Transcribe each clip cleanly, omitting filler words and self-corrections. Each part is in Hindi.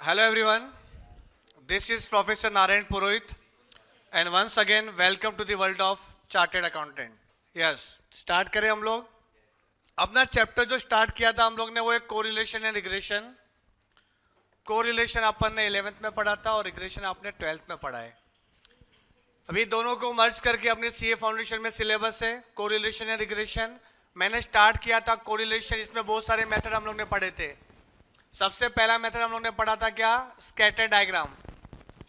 Hello everyone, this is Professor Narayan Purohit and once again welcome to the world of Chartered Accountant. Yes, start करें हम लोग अपना चैप्टर जो स्टार्ट किया था हम लोग ने वो एक कोरिलेशन एंड रिग्रेशन. कोरिलेशन अपन ने 11th में पढ़ा था और रिग्रेशन आपने 12th में पढ़ा है. अभी दोनों को मर्ज करके अपने सीए फाउंडेशन में सिलेबस है कोरिलेशन एंड रिग्रेशन. मैंने स्टार्ट किया था कोरिलेशन, इसमें बहुत सारे मेथड हम लोग ने पढ़े थे. सबसे पहला मेथड हम लोग ने पढ़ा था क्या, scatter diagram.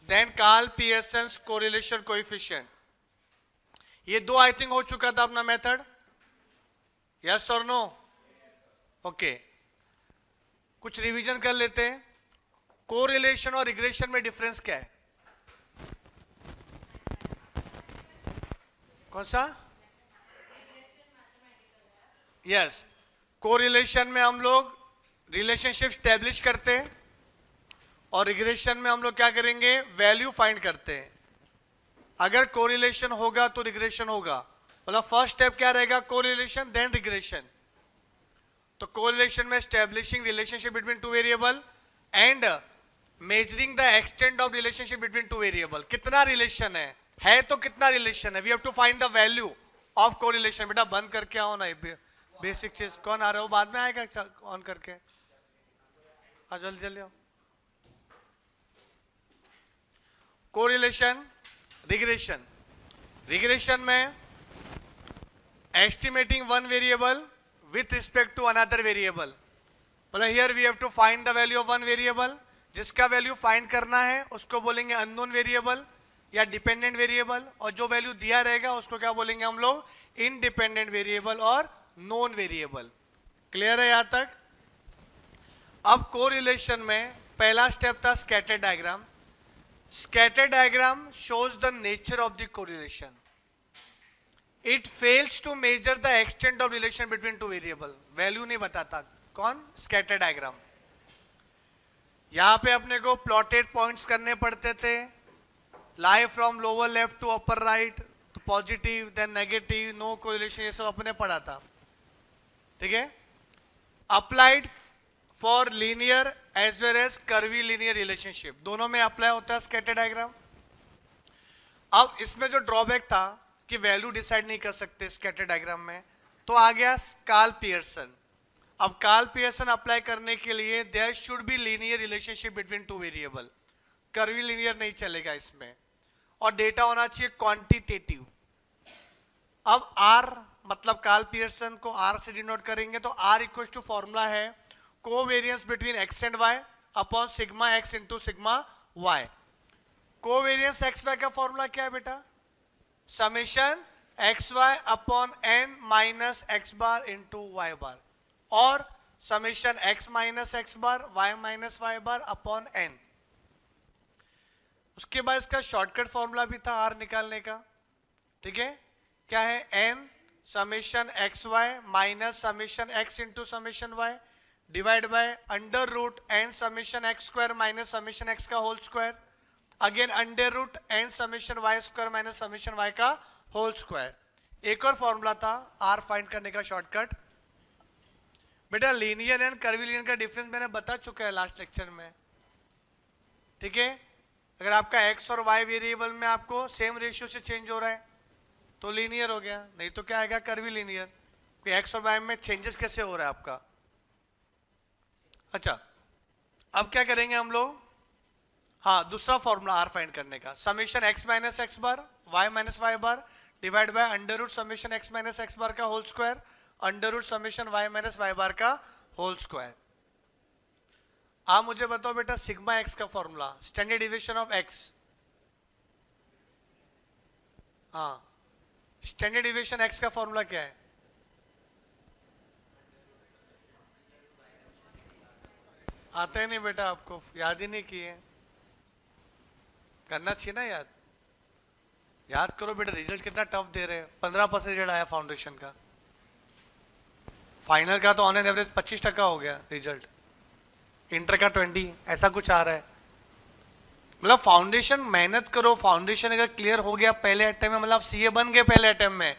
Then Karl Pearson's correlation coefficient. ये दो आई थिंक हो चुका था अपना मेथड. यस और नो? ओके, कुछ रिवीजन कर लेते हैं. कोरिलेशन और रिग्रेशन में डिफरेंस क्या है? कौन सा? यस, कोरिलेशन में हम लोग रिलेशनशिप स्टैब्लिश करते हैं और रिग्रेशन में हम लोग क्या करेंगे, वैल्यू फाइंड करते हैं. अगर कोरिलेशन होगा तो रिग्रेशन होगा. मतलब फर्स्ट स्टेप क्या रहेगा, कोरिलेशन देन रिग्रेशन. तो कोरिलेशन में establishing relationship between two variable and measuring the extent of relationship between two variable. कितना रिलेशन है तो कितना रिलेशन है, we have to find the value of correlation. बेटा बंद करके आओ ना, बेसिक चीज. कौन आ रहा हो, बाद में आएगा ऑन करके. हाँ जल्दी जल्दी आओ. Correlation, regression. रिग्रेशन में estimating one variable with respect to another variable. मतलब here we have to find the value of one variable. जिसका वैल्यू फाइंड करना है उसको बोलेंगे अननोन वेरिएबल या डिपेंडेंट वेरिएबल, और जो वैल्यू दिया रहेगा उसको क्या बोलेंगे हम लोग, इनडिपेंडेंट वेरिएबल और नॉन वेरिएबल. क्लियर है यहां तक? अब कोरिलेशन में पहला स्टेप था scatter diagram. Scatter diagram shows the nature of the correlation. It fails to measure the extent of relation between two variable. Value नहीं बताता. कौन? Scatter diagram. यहां पे अपने को प्लॉटेड पॉइंट्स करने पड़ते थे. Line from lower left to upper right, तो positive then negative, no correlation, ये सब अपने पढ़ा था. ठीक है. Applied for linear as well as curvilinear relationship, दोनों में अप्लाई होता है स्कैटर डायग्राम. अब इसमें जो ड्रॉबैक था कि वैल्यू डिसाइड नहीं कर सकते स्कैटर डायग्राम में, तो आ गया कार्ल पियर्सन. अब कार्ल पियर्सन अप्लाई करने के लिए there should be linear relationship between two variable. Curvilinear नहीं चलेगा इसमें, और डेटा होना चाहिए क्वांटिटेटिव. अब आर मतलब कार्ल पियर्सन को आर से डिनोट करेंगे, तो आर इक्वल टू फॉर्मूला है covariance between X and Y upon sigma X into sigma Y. Covariance X Y का फॉर्मूला क्या है बेटा, summation X Y upon N minus X bar into Y bar, और summation X minus X bar Y minus Y bar upon N. उसके बाद इसका शॉर्टकट फॉर्मूला भी था आर निकालने का. ठीक है, क्या है, N summation X Y minus summation X into summation Y divide by under root N summation X square minus summation X का whole square, again under root N summation Y square minus summation Y का होल स्क्वायर. एक और फॉर्मूला था आर फाइंड करने का शॉर्टकट. बेटा लीनियर एंड कर्वी लीनियर का डिफरेंस मैंने बता चुका है लास्ट लेक्चर में. ठीक है, अगर आपका एक्स और वाई वेरिएबल में आपको सेम रेशियो से चेंज हो रहा है तो लीनियर हो गया, नहीं तो क्या आएगा, कर्वी लीनियर. एक्स और वाई में चेंजेस कैसे हो रहा है आपका. अच्छा, अब क्या करेंगे हम लोग, हाँ दूसरा फॉर्मूला आर फाइंड करने का, summation X minus X bar Y minus Y bar divide by under root summation X minus X bar का whole square under root summation Y minus Y bar का होल स्क्वायर. आप मुझे बताओ बेटा सिग्मा एक्स का formula, standard deviation of X. हाँ, स्टैंडर्ड डिविएशन एक्स का फॉर्मूला क्या है, आता ही नहीं बेटा, आपको याद ही नहीं किए. करना चाहिए ना याद. याद करो बेटा, रिजल्ट कितना टफ दे रहे हैं. 15% रिजल्ट आया फाउंडेशन का. फाइनल का तो ऑन एन एवरेज 25% हो गया रिजल्ट. इंटर का 20, ऐसा कुछ आ रहा है. मतलब फाउंडेशन मेहनत करो. फाउंडेशन अगर क्लियर हो गया पहले अटेम्प्ट में, मतलब सीए बन गए पहले अटेम्प्ट में,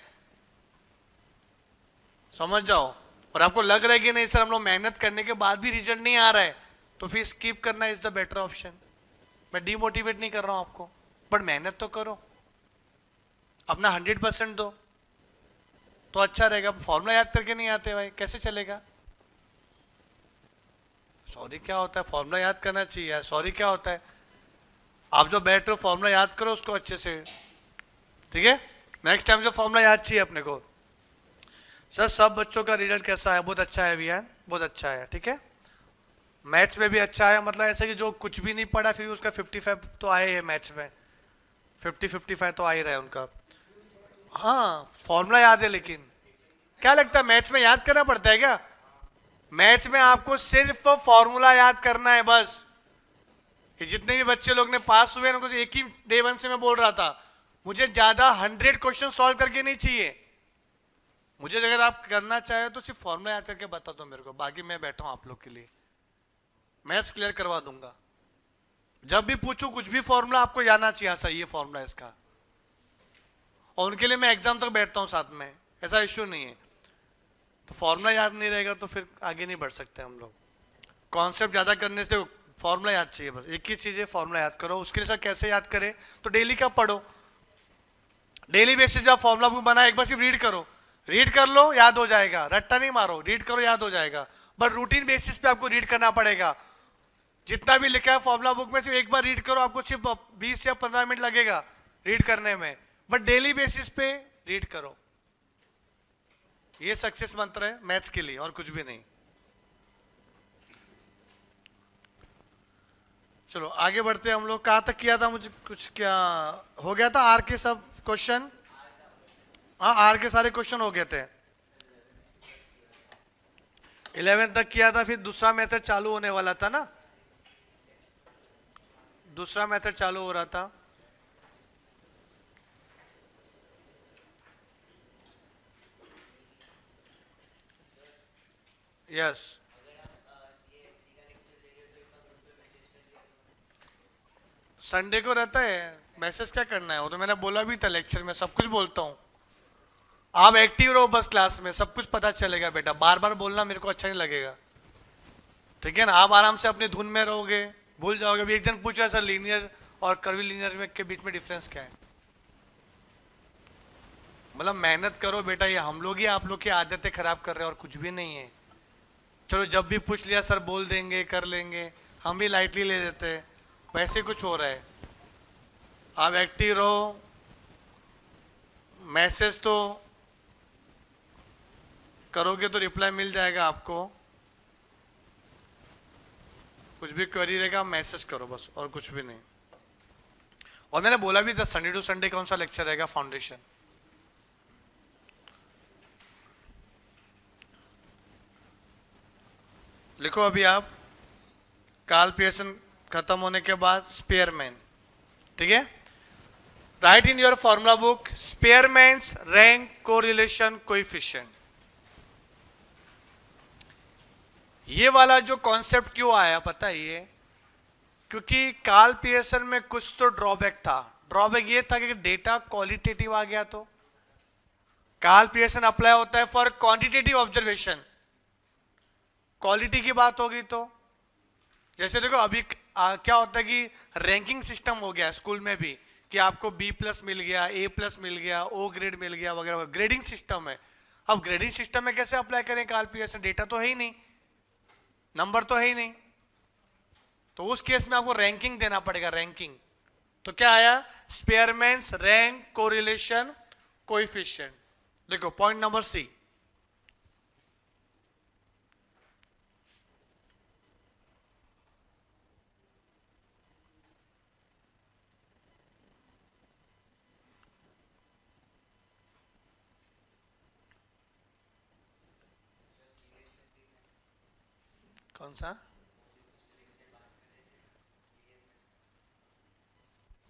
समझ जाओ. और आपको लग रहा है कि नहीं सर हम लोग मेहनत करने के बाद भी रिजल्ट नहीं आ रहा है, तो फिर स्किप करना इज द बेटर ऑप्शन। मैं डीमोटिवेट नहीं कर रहा हूं आपको, बट मेहनत तो करो, अपना 100% दो तो अच्छा रहेगा। फॉर्मूला याद करके नहीं आते भाई, कैसे चलेगा? सॉरी क्या होता है, फॉर्मूला याद करना चाहिए। सॉरी क्या होता है, आप जो बैठ रहे हो फॉर्मूला याद करो उसको अच्छे से, ठीक है? नेक्स्ट टाइम जो फॉर्मूला याद चाहिए अपने को। सर सब बच्चों का रिजल्ट कैसा है? बहुत अच्छा है विहान, बहुत अच्छा है, ठीक है। मैथ्स में भी अच्छा है, मतलब ऐसे कि जो कुछ भी नहीं पढ़ा फिर उसका 55 तो आए है मैथ्स में, 55 तो आ ही रहा है उनका। हाँ फॉर्मूला याद है, लेकिन क्या लगता है मैथ्स में याद करना पड़ता है क्या? मैथ्स में आपको सिर्फ फॉर्मूला याद करना है बस। ये जितने भी बच्चे लोग ने पास हुए उनको एक ही डे 1 से मैं बोल रहा था, मुझे ज्यादा 100 क्वेश्चन सॉल्व करके नहीं चाहिए मुझे। अगर आप करना चाहे तो सिर्फ फॉर्मूला याद करके बता दो मेरे को, बाकी मैं बैठा हूं आप लोग के लिए, मैथ्स क्लियर करवा दूंगा। जब भी पूछूं कुछ भी फॉर्मूला आपको जानना चाहिए, हाँ सही ये फॉर्मूला इसका, और उनके लिए मैं एग्जाम तक बैठता हूं साथ में, ऐसा इश्यू नहीं है। तो फॉर्मूला याद नहीं रहेगा तो फिर आगे नहीं बढ़ सकते हम लोग। कॉन्सेप्ट ज्यादा करने से फॉर्मूला याद चाहिए बस, एक ही चीज है फॉर्मूला याद करो। उसके लिए सर कैसे याद करें? तो डेली का पढ़ो, डेली बेसिस पे आप फॉर्मूला बुक बना एक बार सिर्फ रीड करो, रीड कर लो याद हो जाएगा, रट्टा नहीं मारो, रीड करो याद हो जाएगा। बट रूटीन बेसिस पे आपको रीड करना पड़ेगा। जितना भी लिखा है फॉर्मूला बुक में सिर्फ एक बार रीड करो, आपको सिर्फ 20 या 15 मिनट लगेगा रीड करने में, बट डेली बेसिस पे रीड करो। ये सक्सेस मंत्र है मैथ्स के लिए और कुछ भी नहीं। चलो आगे बढ़ते हैं हम लोग। कहां तक किया था? मुझे कुछ क्या हो गया था? आर के सब क्वेश्चन, हाँ आर के सारे क्वेश्चन हो गए थे। 11 तक किया था, फिर दूसरा मेथड चालू होने वाला था ना, दूसरा मेथड चालू हो रहा था। यस संडे को रहता है, मैसेज क्या करना है? वो तो मैंने बोला भी था लेक्चर में, सब कुछ बोलता हूँ। आप एक्टिव रहो बस क्लास में, सब कुछ पता चलेगा बेटा। बार बार बोलना मेरे को अच्छा नहीं लगेगा, ठीक है ना? आप आराम से अपनी धुन में रहोगे, भूल जाओगे। अभी एक जन पूछा सर लीनियर और कर्वी लीनियर में के बीच में डिफरेंस क्या है? मतलब मेहनत करो बेटा, ये हम लोग ही आप लोग की आदतें खराब कर रहे हैं और कुछ भी नहीं है। चलो जब भी पूछ लिया सर बोल देंगे, कर लेंगे, हम भी लाइटली ले लेते हैं, वैसे कुछ हो रहा है। आप एक्टिव रहो, मैसेज तो करोगे तो रिप्लाई मिल जाएगा आपको। कुछ भी क्वेरी रहेगा मैसेज करो बस, और कुछ भी नहीं। और मैंने बोला भी था संडे टू संडे कौन सा लेक्चर रहेगा फाउंडेशन। लिखो अभी आप, कार्ल पियर्सन खत्म होने के बाद स्पेयरमैन, ठीक है? Right in your formula book Spearman's rank correlation coefficient. ये वाला जो कॉन्सेप्ट क्यों आया पता है? ये क्योंकि कार्ल पियर्सन में कुछ तो ड्रॉबैक था। ड्रॉबैक ये था कि डेटा क्वालिटेटिव आ गया तो कार्ल पियर्सन अप्लाई होता है फॉर क्वांटिटेटिव ऑब्जर्वेशन। क्वालिटी की बात होगी तो जैसे देखो अभी क्या होता है कि रैंकिंग सिस्टम हो गया स्कूल में भी, कि आपको B+ मिल गया, A+ मिल गया, O ग्रेड मिल गया वगैरह, ग्रेडिंग सिस्टम है। अब ग्रेडिंग सिस्टम में कैसे अप्लाई करें कार्ल पियर्सन? डेटा तो है ही नहीं, नंबर तो है ही नहीं, तो उस केस में आपको रैंकिंग देना पड़ेगा, रैंकिंग। तो क्या आया? स्पेयरमैन्स रैंक कोरिलेशन कोएफिशिएंट। देखो पॉइंट नंबर C, कौन सा?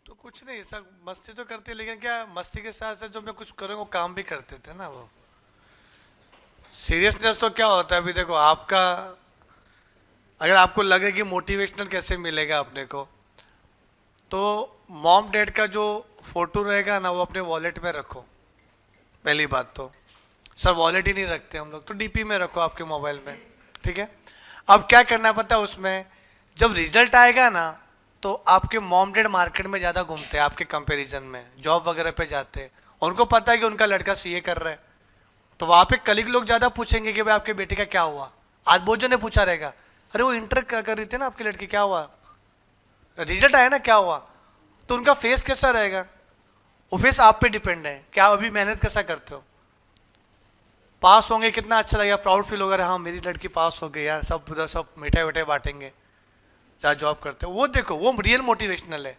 तो कुछ नहीं, सब मस्ती तो करते, लेकिन क्या मस्ती के साथ साथ जो मैं कुछ करूँ वो काम भी करते थे ना। वो सीरियसनेस तो क्या होता है? अभी देखो आपका, अगर आपको लगे कि मोटिवेशनल कैसे मिलेगा अपने को, तो मॉम डैड का जो फोटो रहेगा ना वो अपने वॉलेट में रखो। पहली बात तो सर वॉलेट ही नहीं रखते हम लोग, तो DP में रखो आपके मोबाइल में, ठीक है? अब क्या करना पता है उसमें, जब रिजल्ट आएगा ना तो आपके मॉम डैड मार्केट में ज़्यादा घूमते हैं आपके कंपैरिजन में, जॉब वगैरह पे जाते हैं, और उनको पता है कि उनका लड़का सीए कर रहा है, तो वहाँ पे कलीग लोग ज़्यादा पूछेंगे कि भाई आपके बेटे का क्या हुआ। आज बहुत जन ने पूछा रहेगा, अरे वो इंटर कर रही थी ना आपकी लड़की, क्या हुआ, रिजल्ट आया ना क्या हुआ। तो उनका फेस कैसा रहेगा, वो फेस आप पे डिपेंड है, क्या अभी मेहनत कैसा करते हो। पास होंगे कितना अच्छा लगेगा, प्राउड फील होगा, हाँ मेरी लड़की पास हो गई यार, सब मिठाई विठाई बांटेंगे जहाँ जॉब करते हो। वो देखो वो रियल मोटिवेशनल है।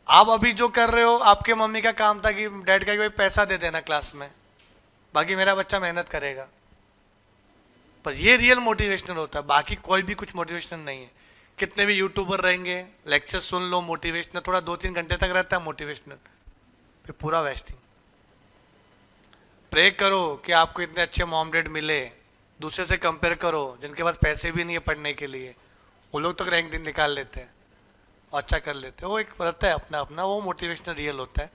आप अभी जो कर रहे हो, आपके मम्मी का काम था कि डैड का कि भाई पैसा दे देना क्लास में, बाकी मेरा बच्चा मेहनत करेगा, बस ये रियल मोटिवेशनल होता है, बाकी कोई भी कुछ मोटिवेशनल नहीं है। कितने भी यूट्यूबर रहेंगे, लेक्चर सुन लो मोटिवेशनल, थोड़ा 2-3 घंटे तक रहता है मोटिवेशनल, फिर पूरा वेस्टिंग। प्रे करो कि आपको इतने अच्छे मॉम डैड मिले, दूसरे से कंपेयर करो जिनके पास पैसे भी नहीं है पढ़ने के लिए, वो लोग तक रैंक दिन निकाल लेते हैं, अच्छा कर लेते हैं, वो एक रहता है अपना अपना, वो मोटिवेशनल रियल होता है।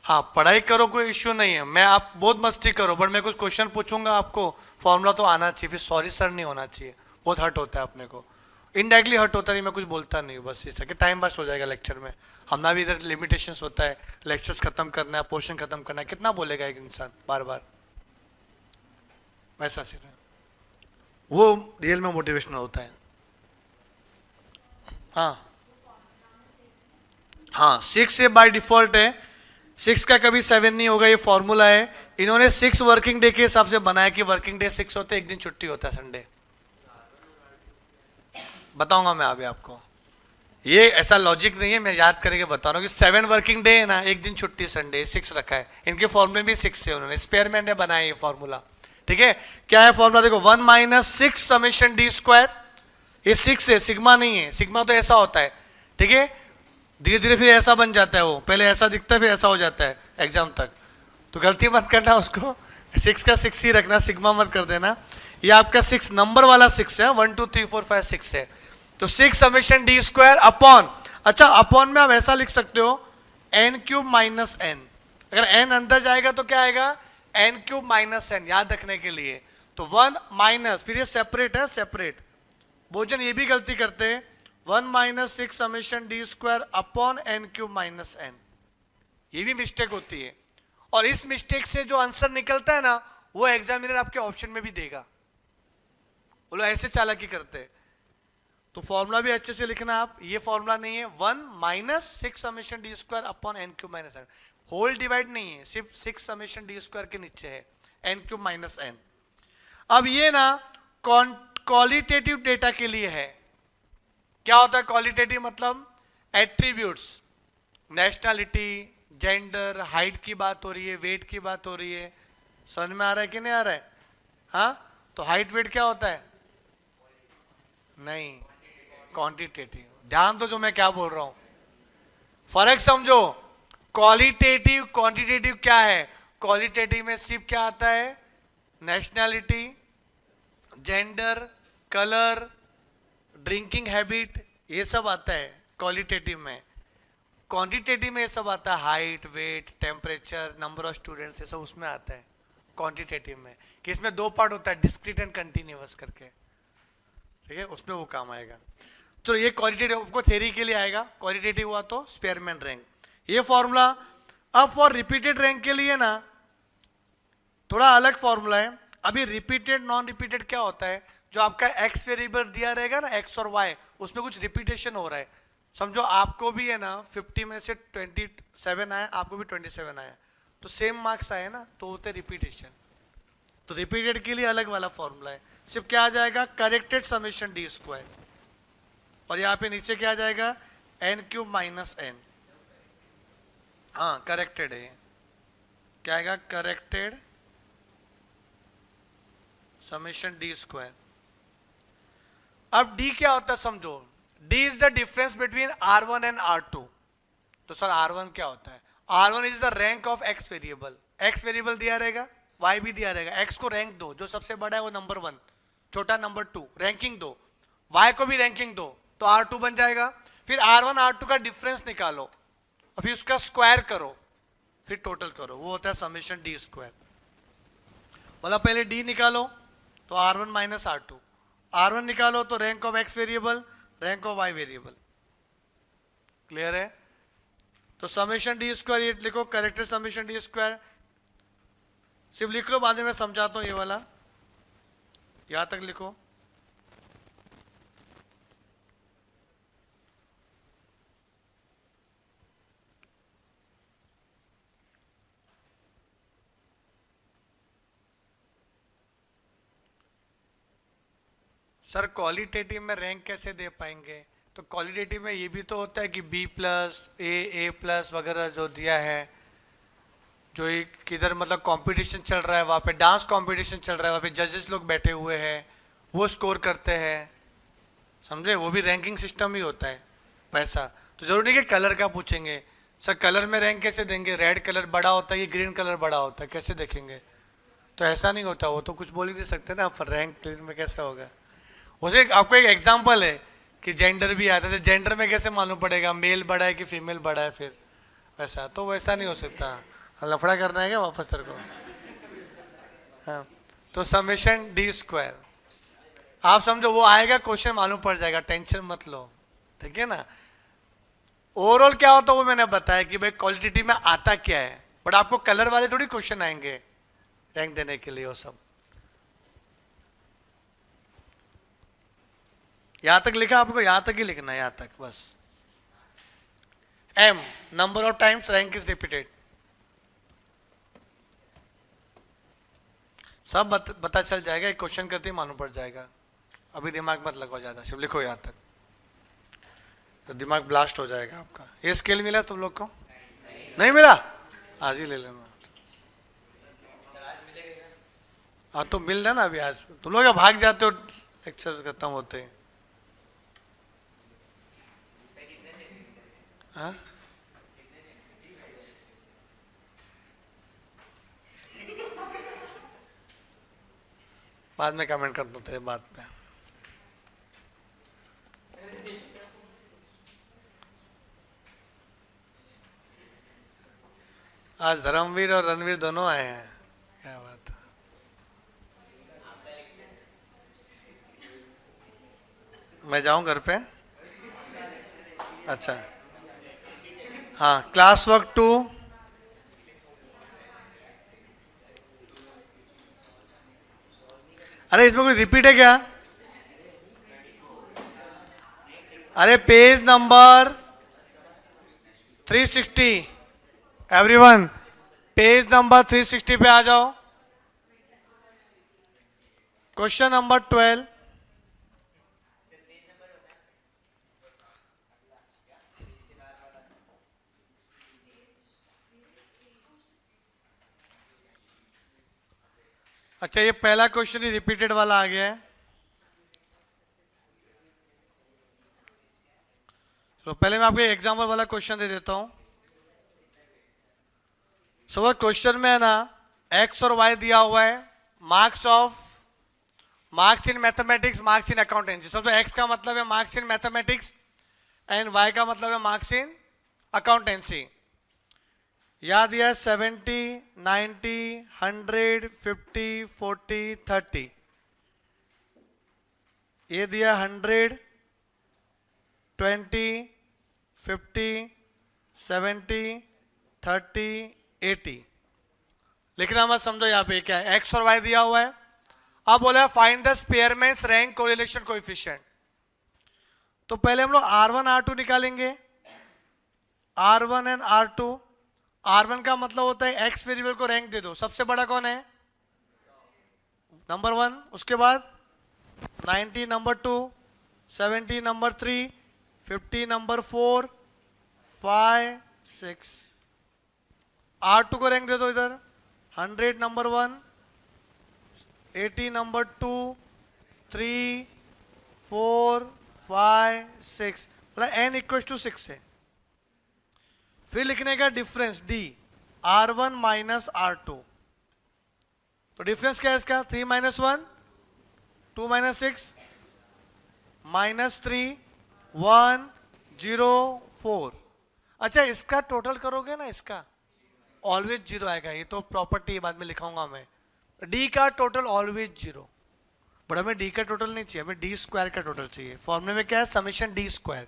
हाँ पढ़ाई करो, कोई इश्यू नहीं है, मैं आप बहुत मस्ती करो, बट मैं कुछ क्वेश्चन पूछूंगा आपको, फॉर्मूला तो आना चाहिए, फिर सॉरी सर नहीं होना चाहिए, बहुत हर्ट होता है अपने को, इनडायरेक्टली हर्ट होता नहीं, मैं कुछ बोलता नहीं, बस इस तरह टाइम पास हो जाएगा लेक्चर में। हमारा भी इधर लिमिटेशंस होता है, लेक्चर्स खत्म करना है, पोर्शन खत्म करना है, कितना बोलेगा एक इंसान बार बार, वैसा सिर्फ वो रियल में मोटिवेशनल होता है। हाँ हाँ 6 से बाय डिफॉल्ट है, 6 का कभी 7 नहीं होगा, ये फॉर्मूला है। इन्होंने 6 वर्किंग डे के हिसाब से बनाया कि वर्किंग डे 6 होते हैं, एक दिन छुट्टी होता है संडे। बताऊंगा मैं अभी आपको, ये ऐसा लॉजिक नहीं है, मैं याद करके बता रहा हूँ कि 7 वर्किंग डे है ना, एक दिन छुट्टी संडे, 6 रखा है। इनके फॉर्मूले भी 6 है, उन्होंने स्पेयरमैन ने बनाया ये फॉर्मूला। ठीक है, क्या है फॉर्मूला देखो, 1 - 6 समेशन डी स्क्वायर, ये 6 है, सिग्मा नहीं है, सिग्मा तो ऐसा होता है। ठीक है, धीरे धीरे फिर ऐसा बन जाता है, वो पहले ऐसा दिखता है फिर ऐसा हो जाता है एग्जाम तक, तो गलती मत करना उसको, 6 का 6 ही रखना, सिग्मा मत कर देना। ये आपका 6 नंबर वाला 6 है, 1 2 3 4 5 6 है, तो 6 समेशन डी स्क्वायर अपॉन, अच्छा अपॉन में आप ऐसा लिख सकते हो n³ माइनस n, अगर n अंदर जाएगा तो क्या आएगा n³ माइनस n, याद रखने के लिए। तो 1 माइनस, फिर ये सेपरेट है, सेपरेट, भोजन ये भी गलती करते हैं, 1 - 6 summation d square upon n³ minus n, ये भी मिस्टेक होती है, और इस मिस्टेक से जो आंसर निकलता है ना, वो एग्जामिनर आपके ऑप्शन में भी देगा, वो लोग ऐसे चालाकी करते हैं। तो फॉर्मूला भी अच्छे से लिखना आप, ये फॉर्मूला नहीं है, 1 - 6 summation d square upon n³ minus n, whole divide नहीं है, सिर्फ 6 समेशन डी स्क्वायर के नीचे है n³ माइनस n। अब ये ना क्वालिटेटिव डेटा के लिए है। क्या होता है क्वालिटेटिव, मतलब एट्रीब्यूट्स, नेशनलिटी, जेंडर, हाइट की बात हो रही है, वेट की बात हो रही है, समझ में आ रहा है कि नहीं आ रहा है। हाँ तो हाइट वेट क्या होता है, नहीं क्वांटिटेटिव, ध्यान दो जो मैं क्या बोल रहा हूं, फर्क समझो। क्वालिटेटिव क्वांटिटेटिव क्या है, क्वालिटेटिव में सिर्फ क्या आता है, nationality, gender, colour, drinking habit, ये सब आता है क्वालिटेटिव में। क्वांटिटेटिव में ये सब आता है, height weight temperature number of students, ये सब उसमें आता है क्वांटिटेटिव में, कि इसमें 2 पार्ट होता है, डिस्क्रीट एंड कंटिन्यूअस करके। ठीक है, उसमें वो काम आएगा। तो ये क्वालिटेटिव आपको थ्योरी के लिए आएगा, क्वालिटेटिव हुआ तो स्पेयरमैन रैंक, ये फॉर्मूला। अब फॉर रिपीटेड रैंक के लिए ना थोड़ा अलग फॉर्मूला है। अभी रिपीटेड नॉन रिपीटेड क्या होता है, जो आपका एक्स वेरिएबल दिया रहेगा ना, एक्स और वाई, उसमें कुछ रिपीटेशन हो रहा है, समझो आपको भी है ना 50 में से 27 आया, आपको भी 27 आया, तो सेम मार्क्स आए ना, तो होते रिपीटेशन। तो रिपीटेड के लिए अलग वाला फॉर्मूला है, सिर्फ क्या आ जाएगा करेक्टेड समेशन डी स्क्वायर, और यहाँ पे नीचे क्या आ जाएगा n³ माइनस n। हाँ करेक्टेड है, क्या आएगा करेक्टेड समेशन डी स्क्वायर। अब d क्या होता है समझो, d is the difference between r1 and r2। तो सर r1 क्या होता है, r1 is the rank of x variable, x variable दिया रहेगा, y भी दिया रहेगा, x को रैंक दो, जो सबसे बड़ा है वो नंबर 1, छोटा नंबर 2, रैंकिंग दो, y को भी रैंकिंग दो, तो r2 बन जाएगा। फिर r1 r2 का डिफरेंस निकालो, और फिर उसका स्क्वायर करो, फिर टोटल करो, वो होता है समेशन डी स्क्वायर। मतलब पहले d निकालो तो r1 माइनस r2, R1 निकालो तो rank of x variable, rank of y variable. Clear है? तो समेशन डी स्क्वायर ये लिखो, करेक्टर समेशन डी स्क्वायर सिर्फ लिख लो, बाद में मैं समझाता हूं। ये वाला यहां तक लिखो। सर क्वालिटेटिव में रैंक कैसे दे पाएंगे? तो क्वालिटेटिव में ये भी तो होता है कि B प्लस ए प्लस वगैरह जो दिया है, जो एक किधर मतलब कंपटीशन चल रहा है, वहाँ पे डांस कंपटीशन चल रहा है, वहाँ पे जजेस लोग बैठे हुए हैं, वो स्कोर करते हैं, समझे? वो भी रैंकिंग सिस्टम ही होता है वैसा। तो जरूरी नहीं कि कलर का पूछेंगे। सर कलर में रैंक कैसे देंगे? रेड कलर बड़ा होता है कि ग्रीन कलर बड़ा होता है, कैसे देखेंगे? तो ऐसा नहीं होता, वो तो कुछ बोल ही नहीं सकते ना, पर रैंक में कैसे होगा? उसे आपको एक एग्जाम्पल है कि जेंडर भी आता है, जेंडर में कैसे मालूम पड़ेगा मेल बड़ा है कि फीमेल बड़ा है? फिर वैसा तो वैसा नहीं हो सकता। लफड़ा करना है क्या वापस तेरे को? हाँ, तो समेशन डी स्क्वायर आप समझो, वो आएगा क्वेश्चन मालूम पड़ जाएगा, टेंशन मत लो, ठीक है ना? ओवरऑल क्या होता है वो मैंने बताया कि भाई क्वालिटेटिव में आता क्या है, बट आपको कलर वाले थोड़ी क्वेश्चन आएंगे रैंक देने के लिए। वो सब यहां तक लिखा, आपको यहां तक ही लिखना है, यहां तक बस। M number of times rank is repeated, सब पता चल जाएगा, एक क्वेश्चन करते ही मालूम पड़ जाएगा। अभी दिमाग मत लगाओ ज्यादा, सिर्फ लिखो यहां तक, तो दिमाग ब्लास्ट हो जाएगा आपका। ये स्केल मिला तुम लोग को? नहीं मिला? आज ही ले लेना। हाँ तो मिल रहा ना अभी, आज तुम लोग भाग जाते हो लेक्चर खत्म होते। हाँ बाद में कमेंट कर दो तेरे बात पे। आज धर्मवीर और रणवीर दोनों आए हैं, क्या बात है। मैं जाऊं घर पे? अच्छा हाँ, क्लास वर्क 2 अरे इसमें कोई रिपीट है क्या? अरे page number 360, everyone page number 360 पे आ जाओ। Question number 12। अच्छा ये पहला क्वेश्चन ही रिपीटेड वाला आ गया है। तो पहले मैं आपको एग्जाम्पल वाला क्वेश्चन दे देता हूं। सो क्वेश्चन में है ना एक्स और वाई दिया हुआ है, marks in mathematics, marks in accountancy. समझो एक्स का मतलब है marks in mathematics and Y का मतलब है मार्क्स इन अकाउंटेंसी। याद दिया है 70, 90, 100, 50, 40, 30। ये दिया 100, 20, 50, 70, 30, 80। लिखना मत, समझो यहाँ पे क्या है, एक्स और वाई दिया हुआ है। अब बोला find the Spearman's rank correlation coefficient. तो पहले हम लोग R1 R2 निकालेंगे, R1 एंड R2। R1 का मतलब होता है एक्स वेरिएबल को रैंक दे दो, सबसे बड़ा कौन है? नंबर 1, उसके बाद 90 नंबर 2, 70 नंबर 3, 50 नंबर 4, 5, 6। R2 को रैंक दे दो इधर 100 नंबर 1, 80 नंबर 2, 3, 4, 5, 6, मतलब n इक्वल टू 6 है। फिर लिखने का difference D, R1 minus R2। तो डिफरेंस क्या है इसका? 3 माइनस 1, 2 माइनस 6, माइनस 3, 1, 0, 4। अच्छा इसका टोटल करोगे ना, इसका ऑलवेज 0 आएगा। ये तो प्रॉपर्टी बाद में लिखाऊंगा मैं। D का टोटल ऑलवेज 0। बट हमें डी का टोटल नहीं चाहिए, हमें डी स्क्वायर का टोटल चाहिए। फॉर्मूले में क्या है, समेशन डी स्क्वायर।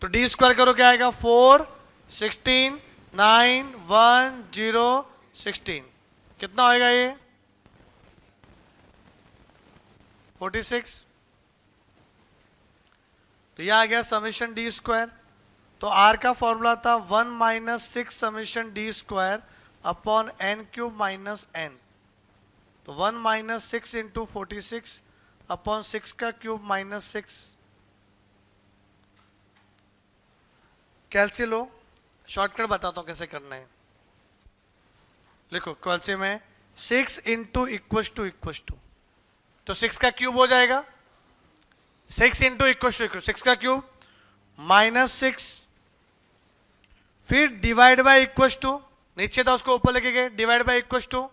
तो डी स्क्वायर करो क्या आएगा, 4 16 9 1 0 16, कितना होएगा ये 46। तो ये आ गया समेशन डी स्क्वायर। तो आर का फॉर्मूला था 1 minus 6 summation d square upon n cube minus n. तो 1 माइनस 6 इंटू 46 अपॉन 6 का क्यूब माइनस 6। कैलसी लो, शॉर्टकट बताता हूं कैसे करना है। लिखो कैलसी में 6 इंटू इक्वस टू तो 6 का क्यूब हो जाएगा, 6 इंटू इक्वस टू 6 का क्यूब माइनस 6, फिर डिवाइड बाय इक्वस टू, नीचे था उसको ऊपर लेके गए, divide by equals to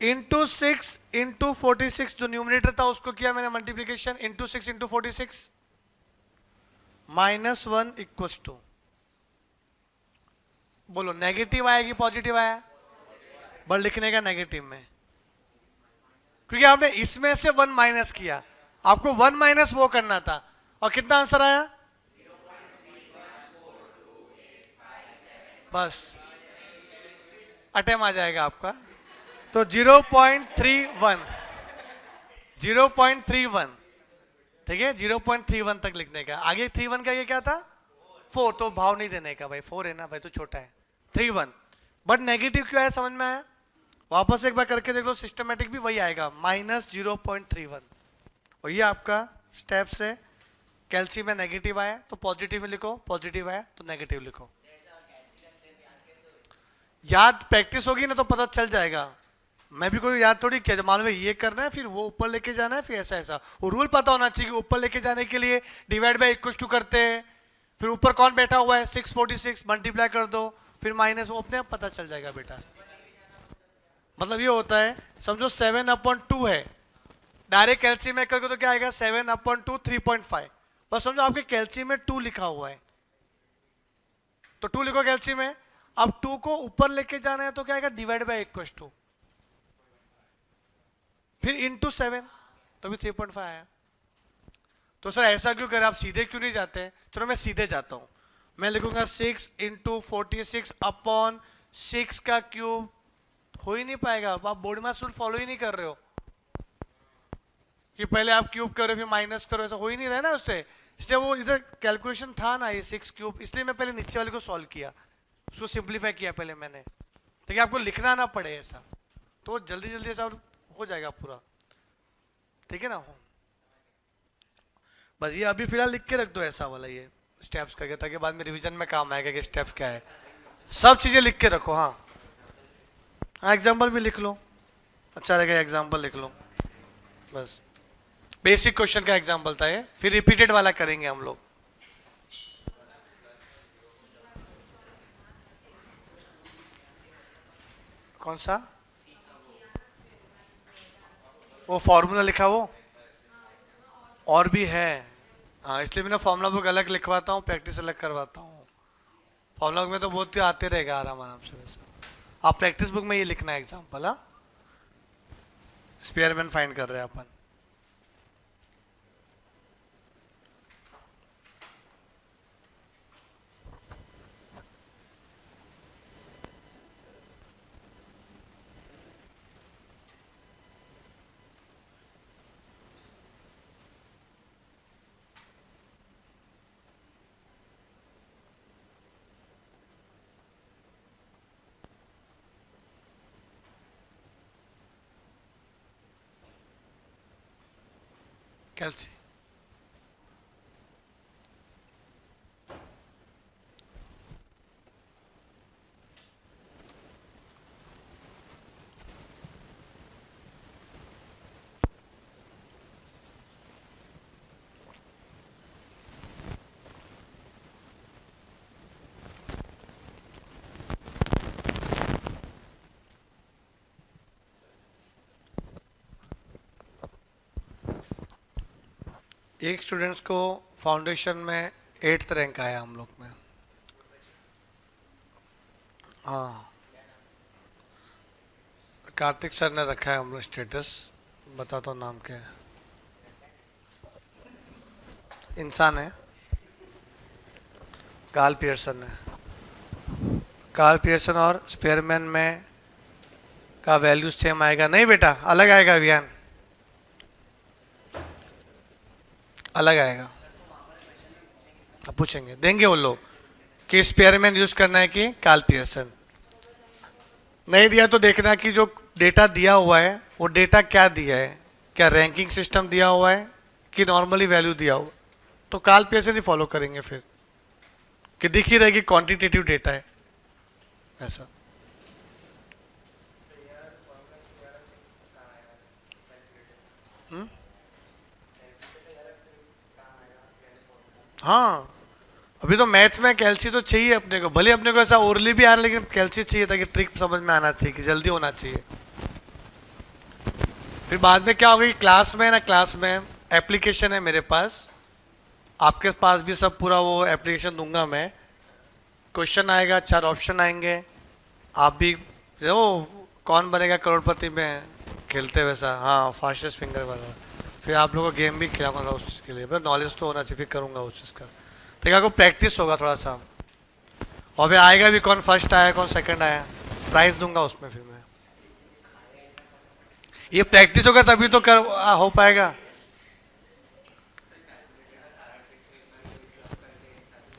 into 6 into 46, जो न्यूमरेटर था उसको किया मैंने multiplication, into 6 into 46 minus 1 equals to. बोलो नेगेटिव आया कि पॉजिटिव आया, बट लिखने का नेगेटिव में, क्योंकि आपने इसमें से 1 माइनस किया, आपको 1 माइनस वो करना था। और कितना आंसर आया, बस अटेम आ जाएगा आपका। तो 0.31, 0.31, ठीक है, 0.31 तक लिखने का। आगे 31 का ये क्या था, 4, तो भाव नहीं देने का भाई, 4 है ना भाई, तो छोटा है 31। बट नेगेटिव क्यों है समझ में आया, वापस एक बार करके देख लो, सिस्टमेटिक भी वही आएगा माइनस 0.31। और ये आपका स्टेप्स है। कैल्सी में नेगेटिव आया तो पॉजिटिव में लिखो, पॉजिटिव आया तो नेगेटिव लिखो। याद प्रैक्टिस होगी ना तो पता चल जाएगा। मैं भी कोई याद थोड़ी किया, मालूम है ये करना है, फिर वो ऊपर लेके जाना है, फिर ऐसा ऐसा, वो रूल पता होना चाहिए कि ऊपर लेके जाने के लिए डिवाइड बाय इक्वल टू करते हैं, फिर ऊपर कौन बैठा हुआ है 646 मल्टीप्लाई कर दो, फिर माइनस, वो अपने आप पता चल जाएगा बेटा। मतलब ये होता है, समझो 7/2 है, डायरेक्ट कैल्सी में करके तो क्या आएगा 7/2 3.5, बस समझो आपके कैल्सी में 2 लिखा हुआ है तो 2 लिखो कैल्सी में। अब 2 को ऊपर लेके जाना है तो क्या आएगा डिवाइड बाय इक्वल टू, फिर इंटू 7, तो भी 3.5 आया। तो सर ऐसा क्यों करें, आप सीधे क्यों नहीं जाते हैं, चलो मैं सीधे जाता हूं, मैं लिखूंगा 6 इंटू 46 अपॉन 6 का क्यूब। हो ही नहीं पाएगा, आप बोर्ड में रूल फॉलो ही नहीं कर रहे हो कि पहले आप क्यूब करो फिर माइनस करो, ऐसा हो ही नहीं रहा ना उससे। इसलिए वो इधर कैलकुलेशन था ना ये 6 क्यूब, इसलिए मैं पहले नीचे वाले को सॉल्व किया, उसको सिंप्लीफाई किया पहले मैंने, ताकि आपको लिखना ना पड़े ऐसा, तो जल्दी जल्दी ऐसा हो जाएगा पूरा, ठीक है ना। बस ये अभी फिलहाल लिख के रख दो ऐसा वाला ये स्टेप्स करके, ताकि बाद में रिवीजन में काम आएगा कि स्टेप्स क्या है। सब चीजें लिख के रखो। हाँ हाँ, एग्जाम्पल भी लिख लो, अच्छा रहेगा, एग्जाम्पल लिख लो। बस बेसिक क्वेश्चन का एग्जाम्पल था ये, फिर रिपीटेड वाला करेंगे हम लोग। कौन सा, वो फॉर्मूला लिखा वो और भी है, हाँ, इसलिए मैंने फॉर्मूला बुक अलग लिखवाता हूँ, प्रैक्टिस अलग करवाता हूँ। फॉर्मूला बुक में तो बहुत आते रहेगा आराम आराम से, वैसे आप प्रैक्टिस बुक में ये लिखना है एग्जाम्पल। हाँ, स्पेयरमैन फाइंड कर रहे हैं अपन। कैल्सी एक स्टूडेंट्स को फाउंडेशन में 8th रैंक आया हम लोग में। हाँ, कार्तिक सर ने रखा है हम लोग स्टेटस, बताता हूँ नाम क्या है, इंसान है, कार्ल पियर्सन है। कार्ल पियर्सन और स्पेयरमैन में का वैल्यू सेम आएगा? नहीं बेटा, अलग आएगा अभियान, अलग आएगा। अब पूछेंगे, देंगे वो लोग कि स्पेयरमैन यूज करना है कि कार्ल पियर्सन। नहीं दिया तो देखना कि जो डेटा दिया हुआ है वो डेटा क्या दिया है, क्या रैंकिंग सिस्टम दिया हुआ है कि नॉर्मली वैल्यू दिया हुआ, तो कार्ल पियर्सन ही फॉलो करेंगे फिर, कि दिख ही रहेगी क्वांटिटेटिव डेटा है ऐसा। हाँ, अभी तो मैथ्स में कैल्सी तो चाहिए अपने को, भले अपने को ऐसा ओरली भी आ रहा, लेकिन कैल्सी चाहिए ताकि ट्रिक समझ में आना चाहिए, कि जल्दी होना चाहिए। फिर बाद में क्या होगा कि क्लास में ना, क्लास में एप्लीकेशन है मेरे पास, आपके पास भी सब पूरा वो एप्लीकेशन दूंगा मैं, क्वेश्चन आएगा, 4 ऑप्शन आएंगे, आप भी जो कौन बनेगा करोड़पति में खेलते वैसा, हाँ फास्टेस्ट फिंगर वाला, फिर आप लोगों को गेम भी खिलाऊंगा उस चीज़ के लिए, बस नॉलेज तो होना चाहिए, फिर करूँगा उस चीज़ का, तो आपको प्रैक्टिस होगा थोड़ा सा, और फिर आएगा भी कौन फर्स्ट आया कौन सेकंड आया, प्राइज दूंगा उसमें फिर मैं। ये प्रैक्टिस होगा तभी तो हो पाएगा।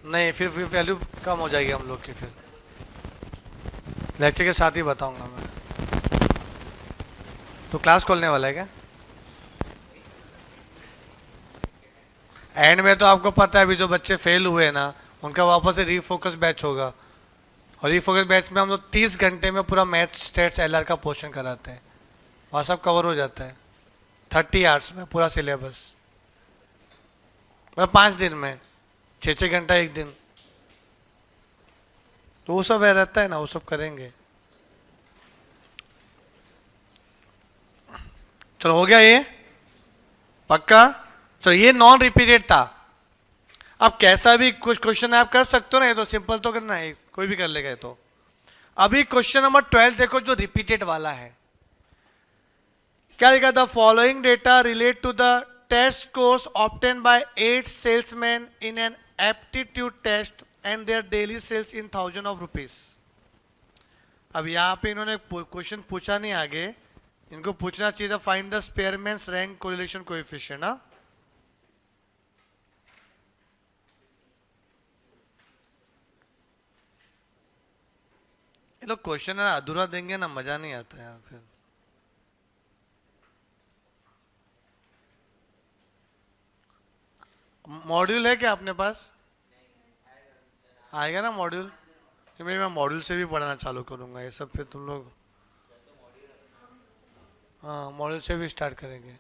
नहीं, फिर वैल्यू कम हो जाएगी हम लोग की, फिर लेक्चर के साथ ही बताऊंगा मैं। तो क्लास खोलने वाला है क्या? एंड में तो आपको पता है अभी जो बच्चे फेल हुए हैं ना, उनका वापस से रीफोकस बैच होगा, और रीफोकस बैच में हम लोग 30 घंटे में पूरा मैथ स्टेट्स एलआर का पोर्शन कराते हैं, वहाँ सब कवर हो जाता है 30 आवर्स में पूरा सिलेबस, मतलब 5 दिन में 6-6 घंटा एक दिन, तो वो सब रहता है ना, वो सब करेंगे। चलो हो गया ये पक्का। चलो ये नॉन रिपीटेड था, अब कैसा भी कुछ क्वेश्चन आप कर सकते हो ना, ये तो सिंपल तो करना है, कोई भी कर लेगा ये तो। अभी क्वेश्चन नंबर 12 देखो जो रिपीटेड वाला है, क्या लिखा था? Following data relate to the test scores obtained by 8 salesman in an aptitude test and their daily sales in ₹1000। अब यहाँ पे इन्होंने क्वेश्चन पूछा नहीं आगे, इनको पूछना चाहिए था find the Spearman's rank correlation coefficient ना। ये लोग क्वेश्चन है अधूरा देंगे ना, मजा नहीं आता यार फिर। मॉड्यूल है क्या अपने पास? आएगा ना मॉड्यूल, मैं मॉड्यूल से भी पढ़ाना चालू करूंगा ये सब, फिर तुम लोग, हाँ मॉड्यूल से भी स्टार्ट करेंगे।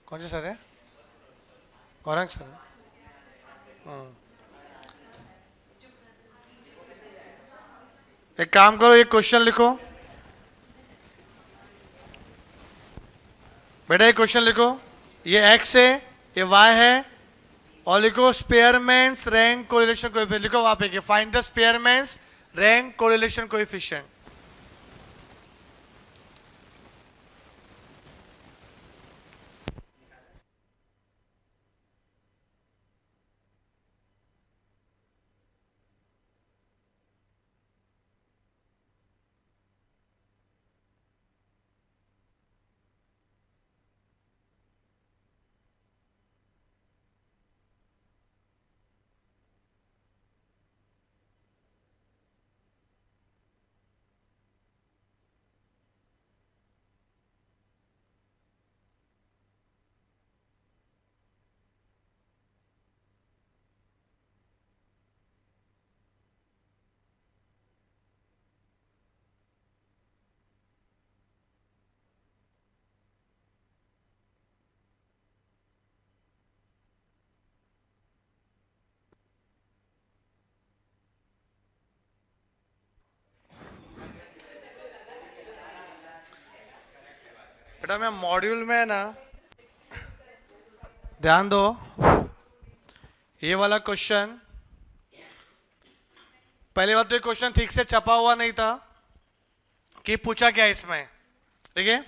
कौन से सर है? गौरंग सर है? हाँ, एक काम करो, एक क्वेश्चन लिखो बेटा, एक क्वेश्चन लिखो, ये x है ये y है, और लिखो स्पेयरमैन्स रैंक कोरिलेशन कोएफिशिएंट, लिखो वहां पे find the Spearman's rank correlation coefficient. बेटा मैं मॉड्यूल में ना, ध्यान दो, ये वाला क्वेश्चन, पहले बात तो ये क्वेश्चन ठीक से छपा हुआ नहीं था कि पूछा क्या इसमें, ठीक है?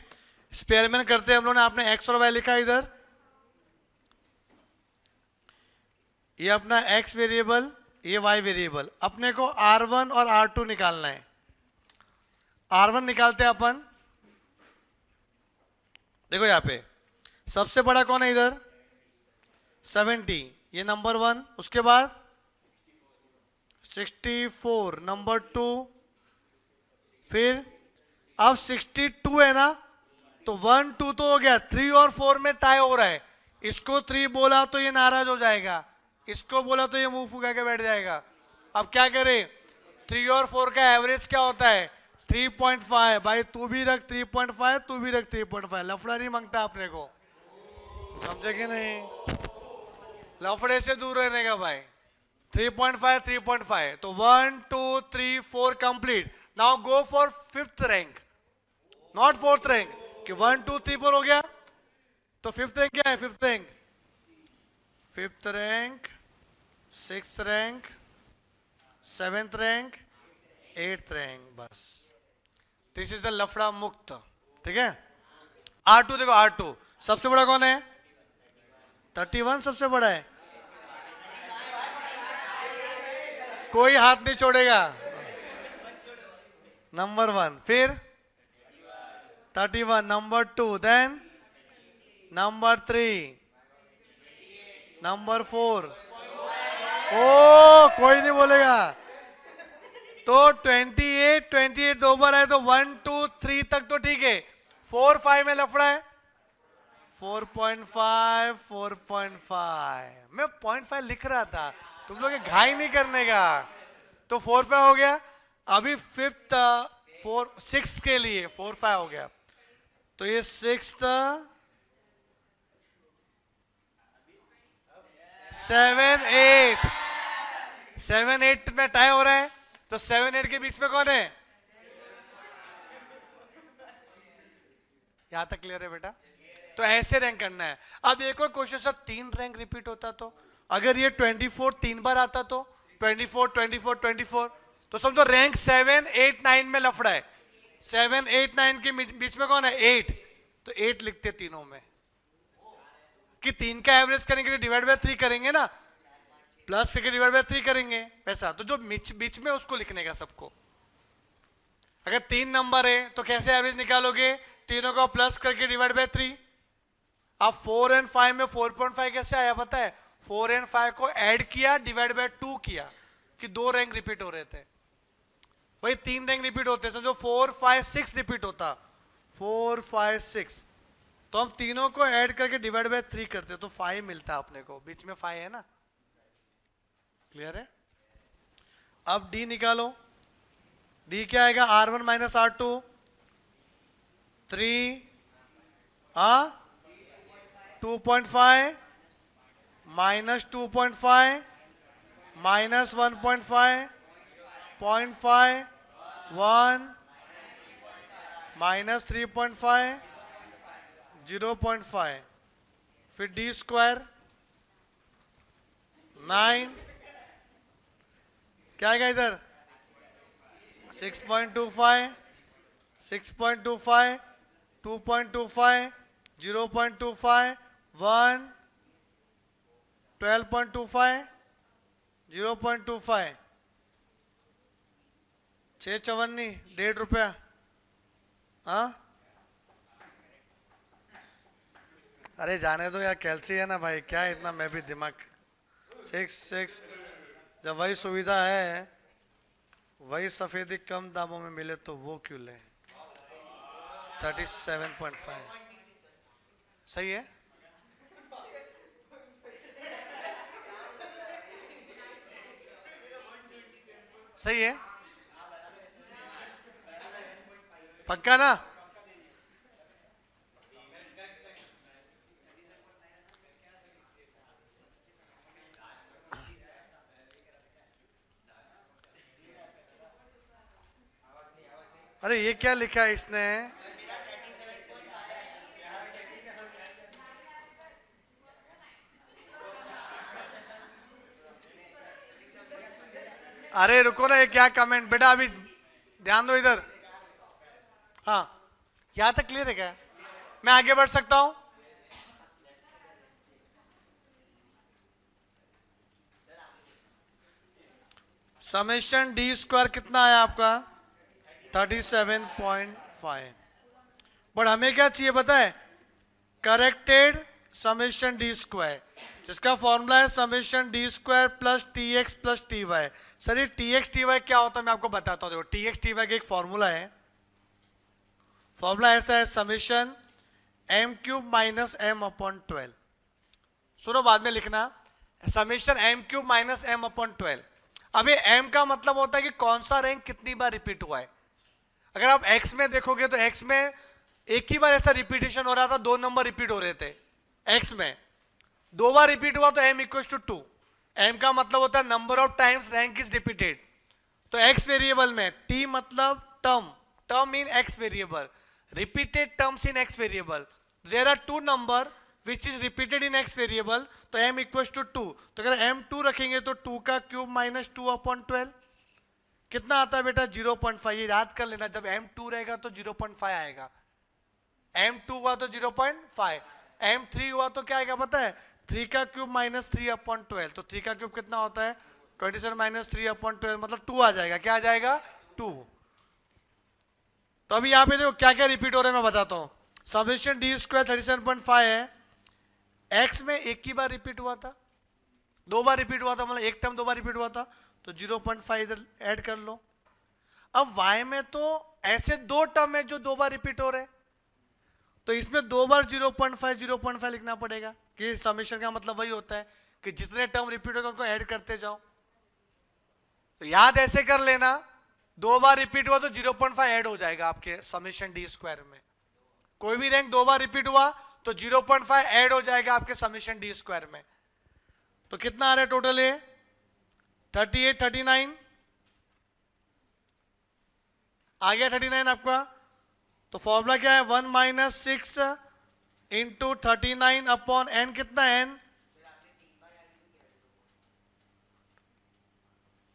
एक्सपेरिमेंट करते हैं हम लोग ने, आपने एक्स और वाई लिखा इधर, ये अपना एक्स वेरिएबल, ये वाई वेरिएबल, अपने को R1 और R2 निकालना है। R1 निकालते हैं अपन, देखो यहां पे सबसे बड़ा कौन है इधर 70, ये नंबर 1, उसके बाद 64 नंबर 2, फिर अब 62 है ना, तो 1 2 तो हो गया, 3 और 4 में टाई हो रहा है। इसको 3 बोला तो ये नाराज हो जाएगा, इसको बोला तो ये मुंह फुका के बैठ जाएगा। अब क्या करें, 3 और 4 का एवरेज क्या होता है 3.5। भाई तू भी रख 3.5, तू भी रख 3.5, लफड़ा नहीं मांगता अपने को, समझे कि नहीं, लफड़े से दूर रहने का भाई। 3.5 3.5, तो 1 2 3 4 complete. Now go for 5th rank, not 4th rank, कि 1 2 3 4 हो गया, तो 5th रैंक क्या है, 5th rank, 5th rank, 6th rank, 7th rank, 8th rank, बस। दिस इज द लफड़ा मुक्त, ठीक है। R2 देखो, R2 सबसे बड़ा कौन है 31, सबसे बड़ा है, कोई हाथ नहीं छोड़ेगा, नंबर 1, फिर 31 नंबर 2, देन नंबर 3, नंबर 4, ओ कोई नहीं बोलेगा, तो 28 दो बार है, तो 1 2 3 तक तो ठीक है, 4 5 में लफड़ा है, 4.5 4.5, मैं 0.5 लिख रहा था, तुम लोग घाई नहीं करने का, तो 4 5 हो गया। अभी 5th 6th के लिए 4 5 हो गया, तो ये 6th 7 8 में टाई हो रहा है, तो 7 8 के बीच में कौन है, यहां तक क्लियर है बेटा। तो ऐसे रैंक करना है। अब एक और क्वेश्चन, सर 3 रैंक रिपीट होता तो, अगर ये 24 3 बार आता तो 24 24 24, तो समझो रैंक 7 8 9 में लफड़ा है, 7 8 9 के बीच में कौन है 8, तो 8 लिखते तीनों में, कि 3 का एवरेज करने के लिए डिवाइड बाय 3 करेंगे ना, प्लस करके डिवाइड बाय 3 करेंगे ऐसा, तो जो बीच में उसको लिखने का सबको। अगर 3 नंबर है तो कैसे एवरेज निकालोगे, तीनों को प्लस करके डिवाइड बाय 3। अब 4 और 5 में 4.5 कैसे आया पता है, 4 और 5 को ऐड किया, डिवाइड बाय 2 किया, कि 2 रैंक रिपीट हो रहे थे, वही 3 रैंक रिपीट होते, समझो 4 5 6 रिपीट होता, 4 5 6, तो हम तीनों को ऐड करके डिवाइड बाय 3 करते तो 5 मिलता अपने को, बीच में 5 है ना, क्लियर है। अब डी निकालो, डी क्या आएगा, R1 minus R2, 3 2.5 minus 2.5 minus 1.5 0.5 1 minus 3.5 0.5, फिर डी स्क्वायर 9, क्या आएगा इधर 6.25 6.25 2.25 0.25 1 12.25 0.25, 6 चवन्नी 1.5 रुपया, हाँ अरे जाने दो यार, कैल्सी है ना भाई, क्या इतना मैं भी दिमाग 6 जब वही सुविधा है, वही सफेदी कम दामों में मिले तो वो क्यों ले, 37.5 सही है। सही है, पक्का ना, अरे ये क्या लिखा है इसने, अरे रुको ना, ये क्या कमेंट बेटा, अभी ध्यान दो इधर, हाँ यहाँ तक क्लियर है क्या, मैं आगे बढ़ सकता हूं? समेशन डी स्क्वायर कितना आया आपका? 37.5। बट हमें क्या चाहिए पता है? करेक्टेड समेशन डी स्क्वायर, जिसका फॉर्मूला है summation d square plus t x plus t y. Sir ये टी एक्स टी वाई क्या होता है मैं आपको बताता हूँ। देखो टी एक्स टी वाई का एक फॉर्मूला है, फॉर्मूला ऐसा है summation m cube minus m upon 12। सुनो बाद में लिखना, summation m cube minus m upon 12। अब ये एम का मतलब होता है कि कौन सा रैंक कितनी बार रिपीट हुआ है। अगर आप एक्स में देखोगे तो एक्स में एक ही बार ऐसा रिपीटेशन हो रहा था, 2 नंबर रिपीट हो रहे थे। एक्स में 2 बार रिपीट हुआ तो एम इक्वल टू 2। एम का मतलब होता है number of times rank is repeated. तो एक्स वेरिएबल में टी मतलब term, term in x variable, repeated terms in x variable. There are 2 number which is repeated in x variable, तो m इक्वल टू 2। तो अगर m 2 रखेंगे तो 2 का क्यूब माइनस 2 अपॉन 12 कितना आता है बेटा? 0.5। ये याद कर लेना, जब m 2 रहेगा तो 0.5 आएगा। m 2 हुआ तो 0.5, m 3 हुआ तो क्या आएगा पता है? 3 का क्यूब माइनस 3 अपॉन 12। तो 3 का क्यूब कितना होता है? 27 माइनस 3 अपॉन 12 मतलब 2 आ जाएगा। क्या आ जाएगा? 2। तो अभी यहाँ पे देखो क्या क्या रिपीट हो रहा है मैं बताता हूँ। समेशन डी स्क्वायर 37.5 है, एक्स में एक ही बार रिपीट हुआ था, 2 बार रिपीट हुआ था, मतलब एक टर्म 2 बार रिपीट हुआ था, तो 0.5 इधर ऐड कर लो। अब वाई में तो ऐसे 2 टर्म है जो 2 बार रिपीट हो रहे, तो इसमें 2 बार 0.5 लिखना पड़ेगा, कि समेशन का मतलब वही होता है कि जितने टर्म रिपीट होगा उनको ऐड करते जाओ। तो याद ऐसे कर लेना, 2 बार रिपीट हुआ तो 0.5 ऐड हो जाएगा आपके समेशन डी स्क्वायर में। कोई भी रैंक 2 बार रिपीट हुआ तो 0.5 ऐड हो जाएगा आपके समेशन डी स्क्वायर में। तो कितना आ रहा है टोटल? ये 38 39 आ गया। 39 आपका। तो फॉर्मूला क्या है? 1 माइनस 6 इंटू 39 अपॉन एन। कितना एन?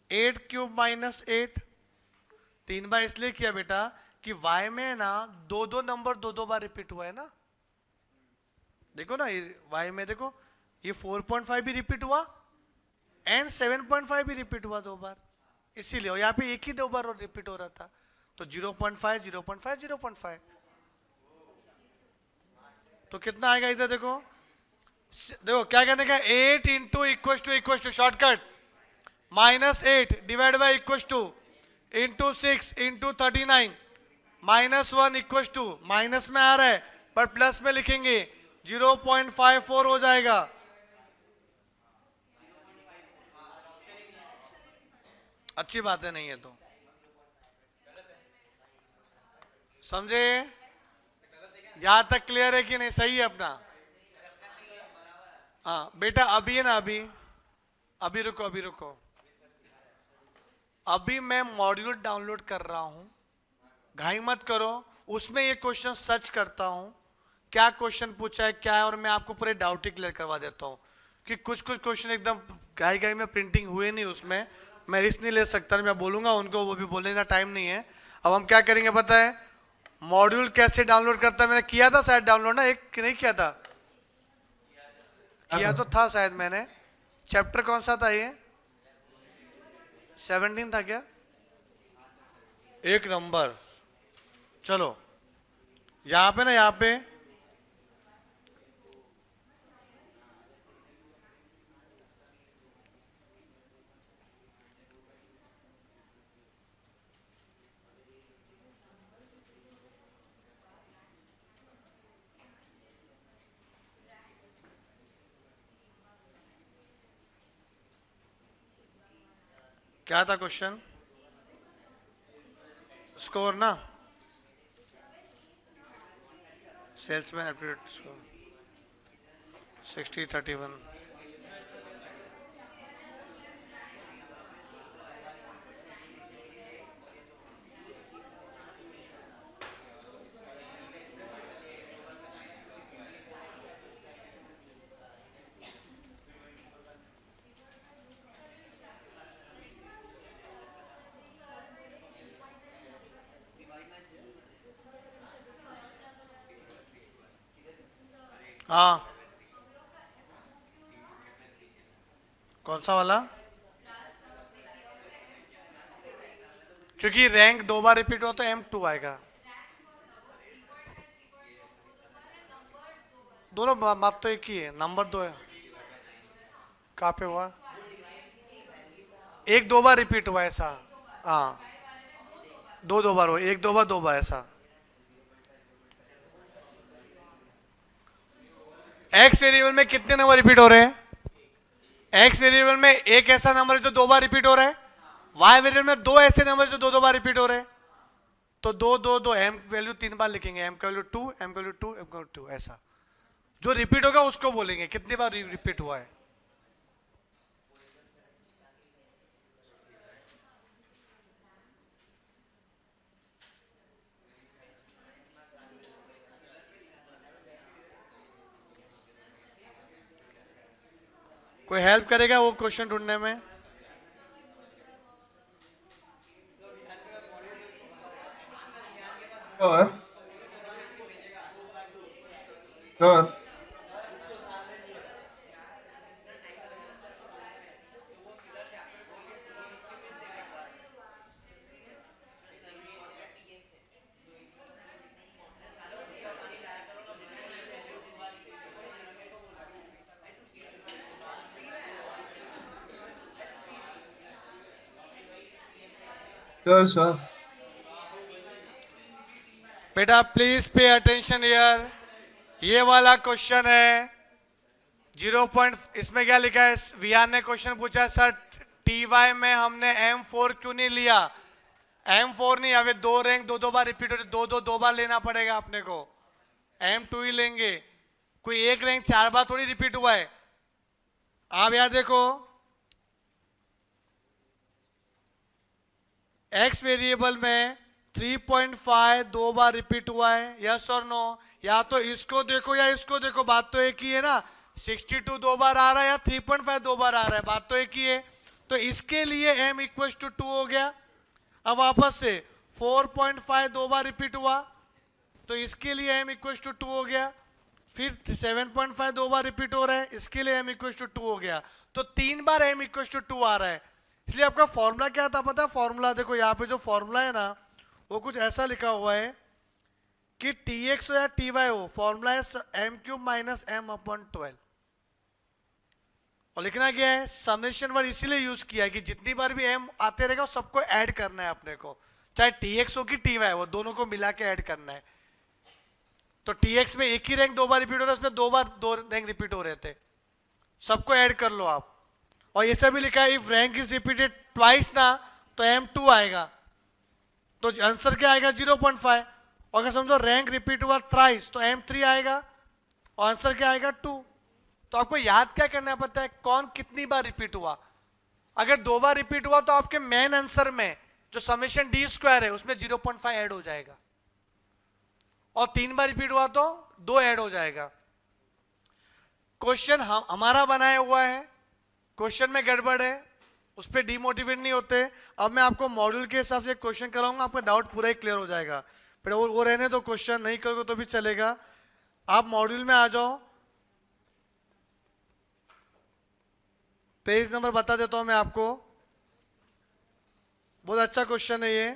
8 cube minus 8। 3 बार इसलिए किया बेटा कि y में ना 2 नंबर 2 बार रिपीट हुआ है ना। देखो ना ये y में देखो, ये 4.5 भी रिपीट हुआ एंड 7.5 भी रिपीट हुआ 2 बार, इसीलिए यहाँ पे एक ही 2 बार रिपीट हो रहा था। तो 0.5 0.5 0.5। तो कितना आएगा इधर देखो, देखो क्या करने का? 8 into equal to shortcut -8 divide by equal to into 6 into 39 -1 equal to, minus में आ रहा है पर प्लस में लिखेंगे 0.54 हो जाएगा। अच्छी बात है नहीं है तो समझे? यहां तक क्लियर है कि नहीं? सही है अपना? हाँ बेटा अभी है ना, अभी रुको, अभी मैं मॉड्यूल डाउनलोड कर रहा हूं, घाई मत करो। उसमें ये क्वेश्चन सर्च करता हूं क्या क्वेश्चन पूछा है क्या है, और मैं आपको पूरे डाउट ही क्लियर करवा देता हूं कि कुछ क्वेश्चन एकदम घाई में प्रिंटिंग हुए नहीं, उसमें मैं रिस्क नहीं ले सकता। मैं बोलूंगा उनको, वो भी बोलने का टाइम नहीं है। अब हम क्या करेंगे पता है? मॉड्यूल कैसे डाउनलोड करता है, मैंने किया था शायद डाउनलोड ना, एक नहीं किया था? किया तो था शायद मैंने। चैप्टर कौन सा था ये? 17 था क्या? 1 नंबर। चलो यहां पे ना, यहां पे क्या था क्वेश्चन? स्कोर ना, सेल्समैन एप्टीट्यूड स्कोर 60-31। हाँ, कौन सा वाला? क्योंकि रैंक 2 बार रिपीट हुआ तो M2 आएगा। दोनों बात तो एक ही है, नंबर 2 है। कहाँ पे हुआ? एक 2 बार रिपीट हुआ ऐसा। हाँ, दो बार हुआ, एक 2 बार 2 बार ऐसा। एक्स वेरिएबल में कितने नंबर रिपीट हो रहे हैं? एक्स वेरिएबल में एक ऐसा नंबर है जो 2 बार रिपीट हो रहा है, वाई वेरिएबल में 2 ऐसे नंबर जो 2 बार रिपीट हो रहे हैं। तो 2 2 2 एम वैल्यू 3 बार लिखेंगे, एम का वैल्यू 2, एम का वैल्यू 2, एम का वैल्यू 2, ऐसा। जो रिपीट होगा उसको बोलेंगे कितनी बार रिपीट हुआ है। कोई हेल्प करेगा वो क्वेश्चन ढूंढने में? Sure, sure. Sure, sure. बेटा प्लीज पे अटेंशन हियर, ये वाला क्वेश्चन है 0 पॉइंट। इसमें क्या लिखा है? विहान ने क्वेश्चन पूछा, सर TY में हमने M4 क्यों नहीं लिया? M4 नहीं, अभी 2 रैंक 2 बार रिपीट होते, 2 बार लेना पड़ेगा अपने को, M2 ही लेंगे। कोई एक रैंक 4 बार थोड़ी रिपीट हुआ है। आप याद देखो, एक्स वेरिएबल में 3.5 2 बार रिपीट हुआ है, यस और नो? या तो इसको देखो या इसको देखो, बात तो एक ही है ना। 62 2 बार आ रहा है या 3.5 2 बार आ रहा है, बात तो एक ही है। तो इसके लिए m इक्वल टू 2 हो गया। अब वापस से 4.5 2 बार रिपीट हुआ, तो इसके लिए m इक्वल टू 2 हो गया। फिर 7.5 2 बार रिपीट हो रहा है, इसके लिए m इक्वल टू 2 हो गया। तो 3 बार m इक्वल टू 2 आ रहा है। इसलिए आपका फॉर्मूला क्या था पता है? फॉर्मूला देखो यहाँ पे, जो फॉर्मूला है ना वो कुछ ऐसा लिखा हुआ है कि TX हो या TY हो, फॉर्मूला है M³ माइनस M/12। और लिखना क्या है? समेशन वर्ड इसीलिए यूज किया है कि जितनी बार भी m आते रहेगा सबको ऐड करना है अपने को, चाहे TX हो कि TY हो, दोनों को मिला के ऐड करना है। तो TX में एक ही रैंक 2 बार रिपीट हो रहा है, उसमें 2 बार 2 रैंक रिपीट हो रहे थे, सबको ऐड कर लो आप। और ये सब भी लिखा है, if rank is repeated twice ना तो M2 आएगा, तो आंसर क्या आएगा? 0.5। और अगर समझो रैंक रिपीट हुआ थ्राइस तो M3 आएगा, और आंसर क्या आएगा? 2। तो आपको याद क्या करना पड़ता है? कौन कितनी बार रिपीट हुआ। अगर 2 बार रिपीट हुआ तो आपके मेन आंसर में जो समेशन d² है उसमें 0.5 ऐड हो जाएगा, और 3 बार रिपीट हुआ तो 2 ऐड हो जाएगा। क्वेश्चन हमारा बनाया हुआ है, क्वेश्चन में गड़बड़ है, उस पर डिमोटिवेट नहीं होते। अब मैं आपको मॉड्यूल के हिसाब से क्वेश्चन कराऊंगा, आपका डाउट पूरा ही क्लियर हो जाएगा। फिर वो रहने दो, क्वेश्चन नहीं करोगे तो भी चलेगा। आप मॉड्यूल में आ जाओ, पेज नंबर बता देता हूं मैं आपको, बहुत अच्छा क्वेश्चन है ये।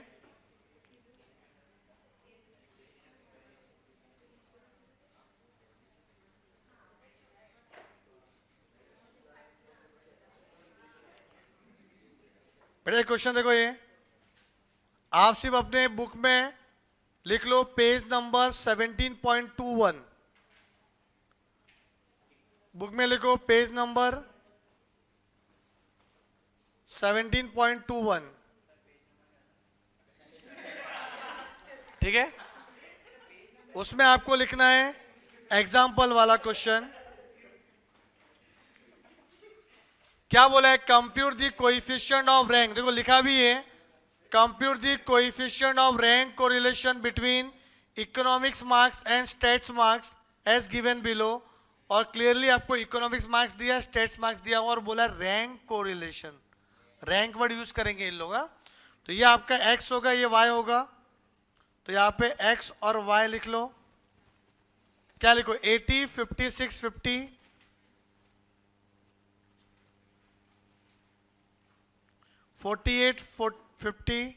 बेटा क्वेश्चन देखो, ये आप सिर्फ अपने बुक में लिख लो पेज नंबर 17.21, बुक में लिखो पेज नंबर 17.21, ठीक है? उसमें आपको लिखना है एग्जाम्पल वाला क्वेश्चन। क्या बोला है? Compute the coefficient of rank, देखो लिखा भी है, compute the coefficient of rank correlation between economics marks and stats marks as given below. और क्लियरली आपको इकोनॉमिक्स मार्क्स दिया, स्टेट्स मार्क्स दिया और बोला rank correlation, rank word use करेंगे इन लोग। तो ये आपका x होगा, ये y होगा, तो यहाँ पे x और y लिख लो। क्या लिखो 80, 56, 50, 48, 50,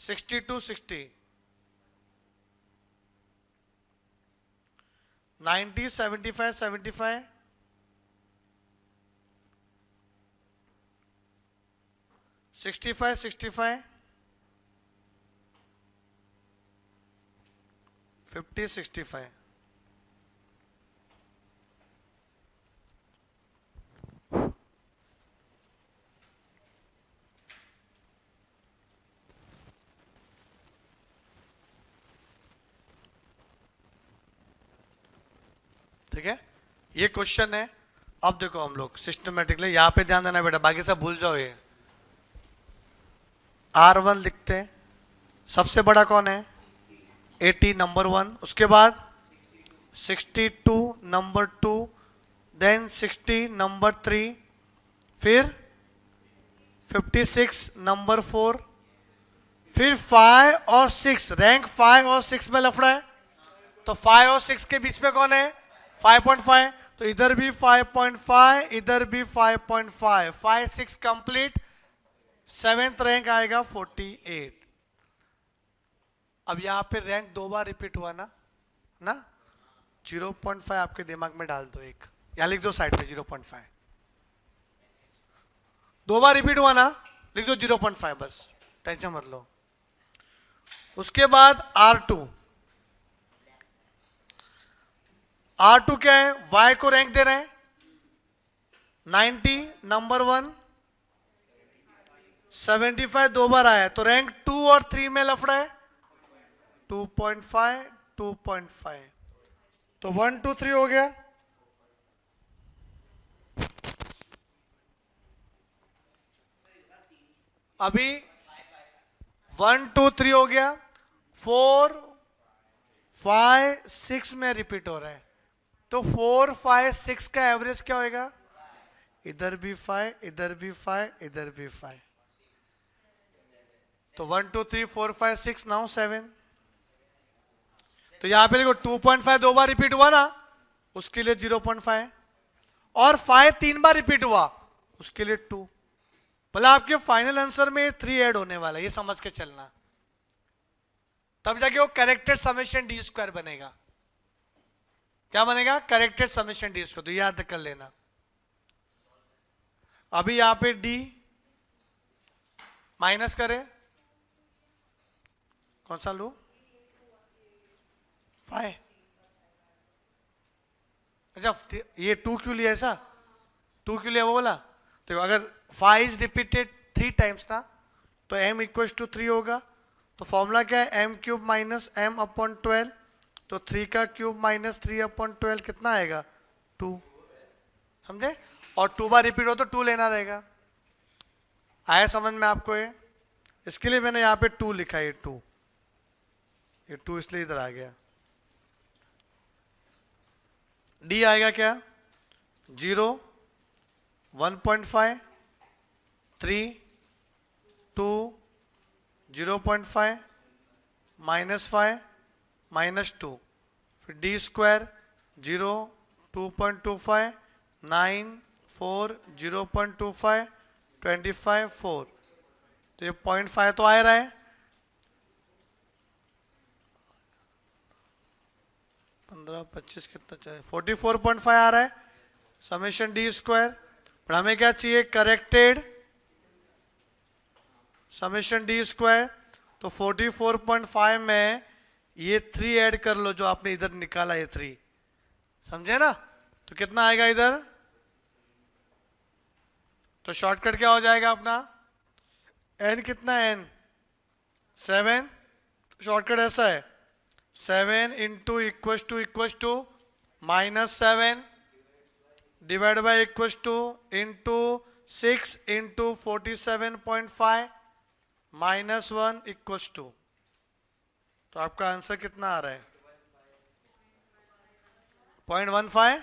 62, 60, 90, 75, 75, 65, 65, 50, 65. ठीक है, ये क्वेश्चन है। अब देखो हम लोग सिस्टमेटिकली यहां पे ध्यान देना बेटा, बाकी सब भूल जाओ। ये R1 लिखते हैं, सबसे बड़ा कौन है 80 नंबर 1, उसके बाद 62 नंबर 2, देन 60 नंबर 3, फिर 56 नंबर 4, फिर 5 और 6, रैंक 5 और 6 में लफड़ा है, तो 5 और 6 के बीच में कौन है 5.5, तो इधर भी 5.5, इधर भी 5.5, 5 6 कंप्लीट, 7th रैंक आएगा 48। अब यहां पे रैंक 2 बार रिपीट हुआ ना 0.5 आपके दिमाग में डाल दो, एक यहां लिख दो साइड पे 0.5, 2 बार रिपीट हुआ ना, लिख दो 0.5, बस टेंशन मत लो। उसके बाद R2 क्या है, Y को रैंक दे रहे हैं 90 नंबर 1, 75 2 बार आया है, तो रैंक 2 और 3 में लफड़ा है 2.5, 2.5, तो 1 2 3 हो गया। अभी 1 2 3 हो गया, 4 5 6 में रिपीट हो रहा है, तो 4 5 6 का एवरेज क्या होएगा, इधर भी 5, इधर भी 5, इधर भी 5, तो 1 2 3 4 5 6, नाउ 7। तो यहां पे देखो 2.5 2 बार रिपीट हुआ ना, उसके लिए 0.5, और 5 3 बार रिपीट हुआ, उसके लिए 2। भले आपके फाइनल आंसर में 3 ऐड होने वाला है, ये समझ के चलना, तब जाके वो करेक्टेड समेशन डी स्क्वायर बनेगा। क्या बनेगा, करेक्टेड समेशन डी स्क्वायर, तो याद कर लेना। अभी यहां पे डी माइनस करें, कौन सा लू 5, अच्छा ये 2 क्यों लिया, ऐसा 2 क्यों लिया वो बोला, तो अगर 5 इज रिपीटेड 3 टाइम्स ना, तो m इक्वल्स टू 3 होगा, तो फॉर्मूला क्या है m cube minus m upon 12, तो 3 का क्यूब माइनस 3 अपॉन 12 कितना आएगा 2, समझे, और 2 बार रिपीट हो तो 2 लेना रहेगा। आया समझ में आपको ये, इसके लिए मैंने यहाँ पे 2 लिखा है, ये 2 इसलिए इधर आ गया। डी आएगा क्या 0 1.5 3 2 0.5 -5 -2, फिर डी स्क्वायर 0 2.25 9 4 0.25 25 4, तो ये 0.5 तो आ रहा है, 15 25 कितना चाहिए 44.5 आ रहा है समेशन डी स्क्वायर, पर हमें क्या चाहिए करेक्टेड समेशन डी स्क्वायर, तो 44.5 में ये 3 ऐड कर लो जो आपने इधर निकाला, ये 3 समझे ना, तो कितना आएगा इधर, तो शॉर्टकट क्या हो जाएगा अपना n कितना है n 7, शॉर्टकट ऐसा है 7 into equals to -7 divide by equals to into 6 into 47.5 -1 equals to, तो आपका आंसर कितना आ रहा है 0.15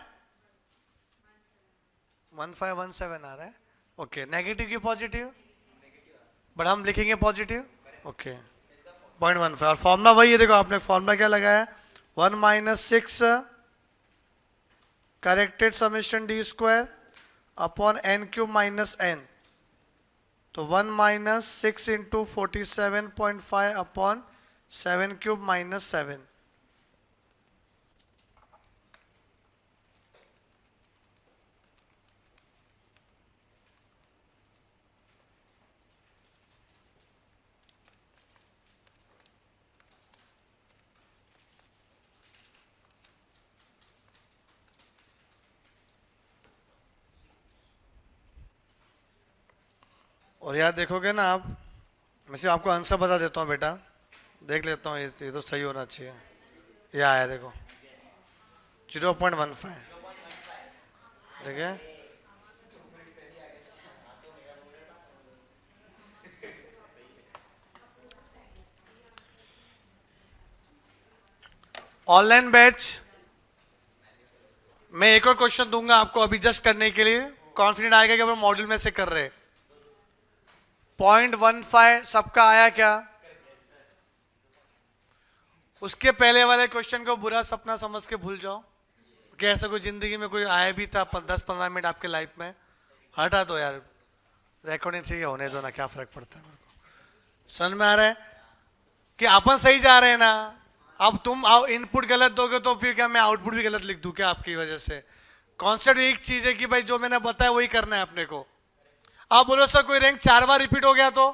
1517 आ रहा है। ओके नेगेटिव की पॉजिटिव, बट हम लिखेंगे पॉजिटिव, ओके 0.15 और फॉर्मूला वही है, देखो आपने फॉर्मूला क्या लगाया, 1 minus 6 corrected summation d square upon n cube minus n, तो 1 minus 6 into 47.5 upon 7 cube minus 7। और यार देखोगे ना आप, मैं सिर्फ आपको आंसर बता देता हूँ बेटा, देख लेता हूँ, ये तो सही होना चाहिए। ये आया देखो 0.15, ठीक है। ऑनलाइन बैच मैं एक और क्वेश्चन दूंगा आपको अभी जस्ट करने के लिए, कॉन्फिडेंट आएगा कि अपन मॉड्यूल में से कर रहे। 0.15 सबका आया क्या? उसके पहले वाले क्वेश्चन को बुरा सपना समझ के भूल जाओ कि ऐसा कोई जिंदगी में कोई आया भी था 10-15 मिनट आपके लाइफ में, हटा दो यार, रिकॉर्डिंग ठीक है, होने दो ना, क्या फर्क पड़ता है। मेरे को समझ में आ रहा है कि अपन सही जा रहे हैं ना। अब तुम इनपुट गलत दोगे तो फिर क्या मैं आउटपुट भी गलत लिख दूं क्या आपकी वजह से? कॉन्सेप्ट एक चीज है कि भाई जो मैंने बताया वही करना है अपने को। आप बोलो सर कोई रैंक 4 बार रिपीट हो गया तो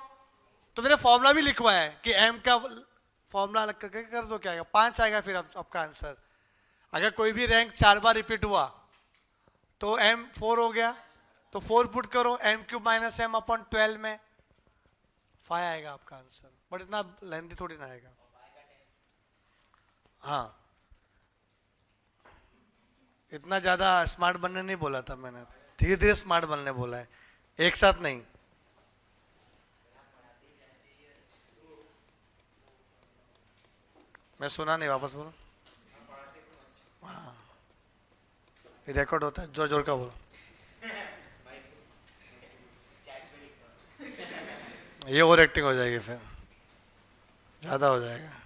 मैंने फॉर्मूला भी लिखवाया है कि एम का फॉर्मूला अलग करके कर दो, क्या आएगा 5 आएगा फिर आपका आंसर। अगर कोई भी रैंक 4 बार रिपीट हुआ तो एम 4 हो गया, तो 4 पुट करो, m cube minus m upon 12 में 5 आएगा आपका आंसर, बट इतना लेंथी थोड़ी ना आएगा। हाँ, इतना ज्यादा स्मार्ट बनने नहीं बोला था मैंने, धीरे धीरे स्मार्ट बनने बोला है, एक साथ नहीं। मैं सुना नहीं, वापस बोलो। हाँ, ये रिकॉर्ड होता है, जोर जोर का बोलो। ये ओवर एक्टिंग हो जाएगी, फिर ज्यादा हो जाएगा।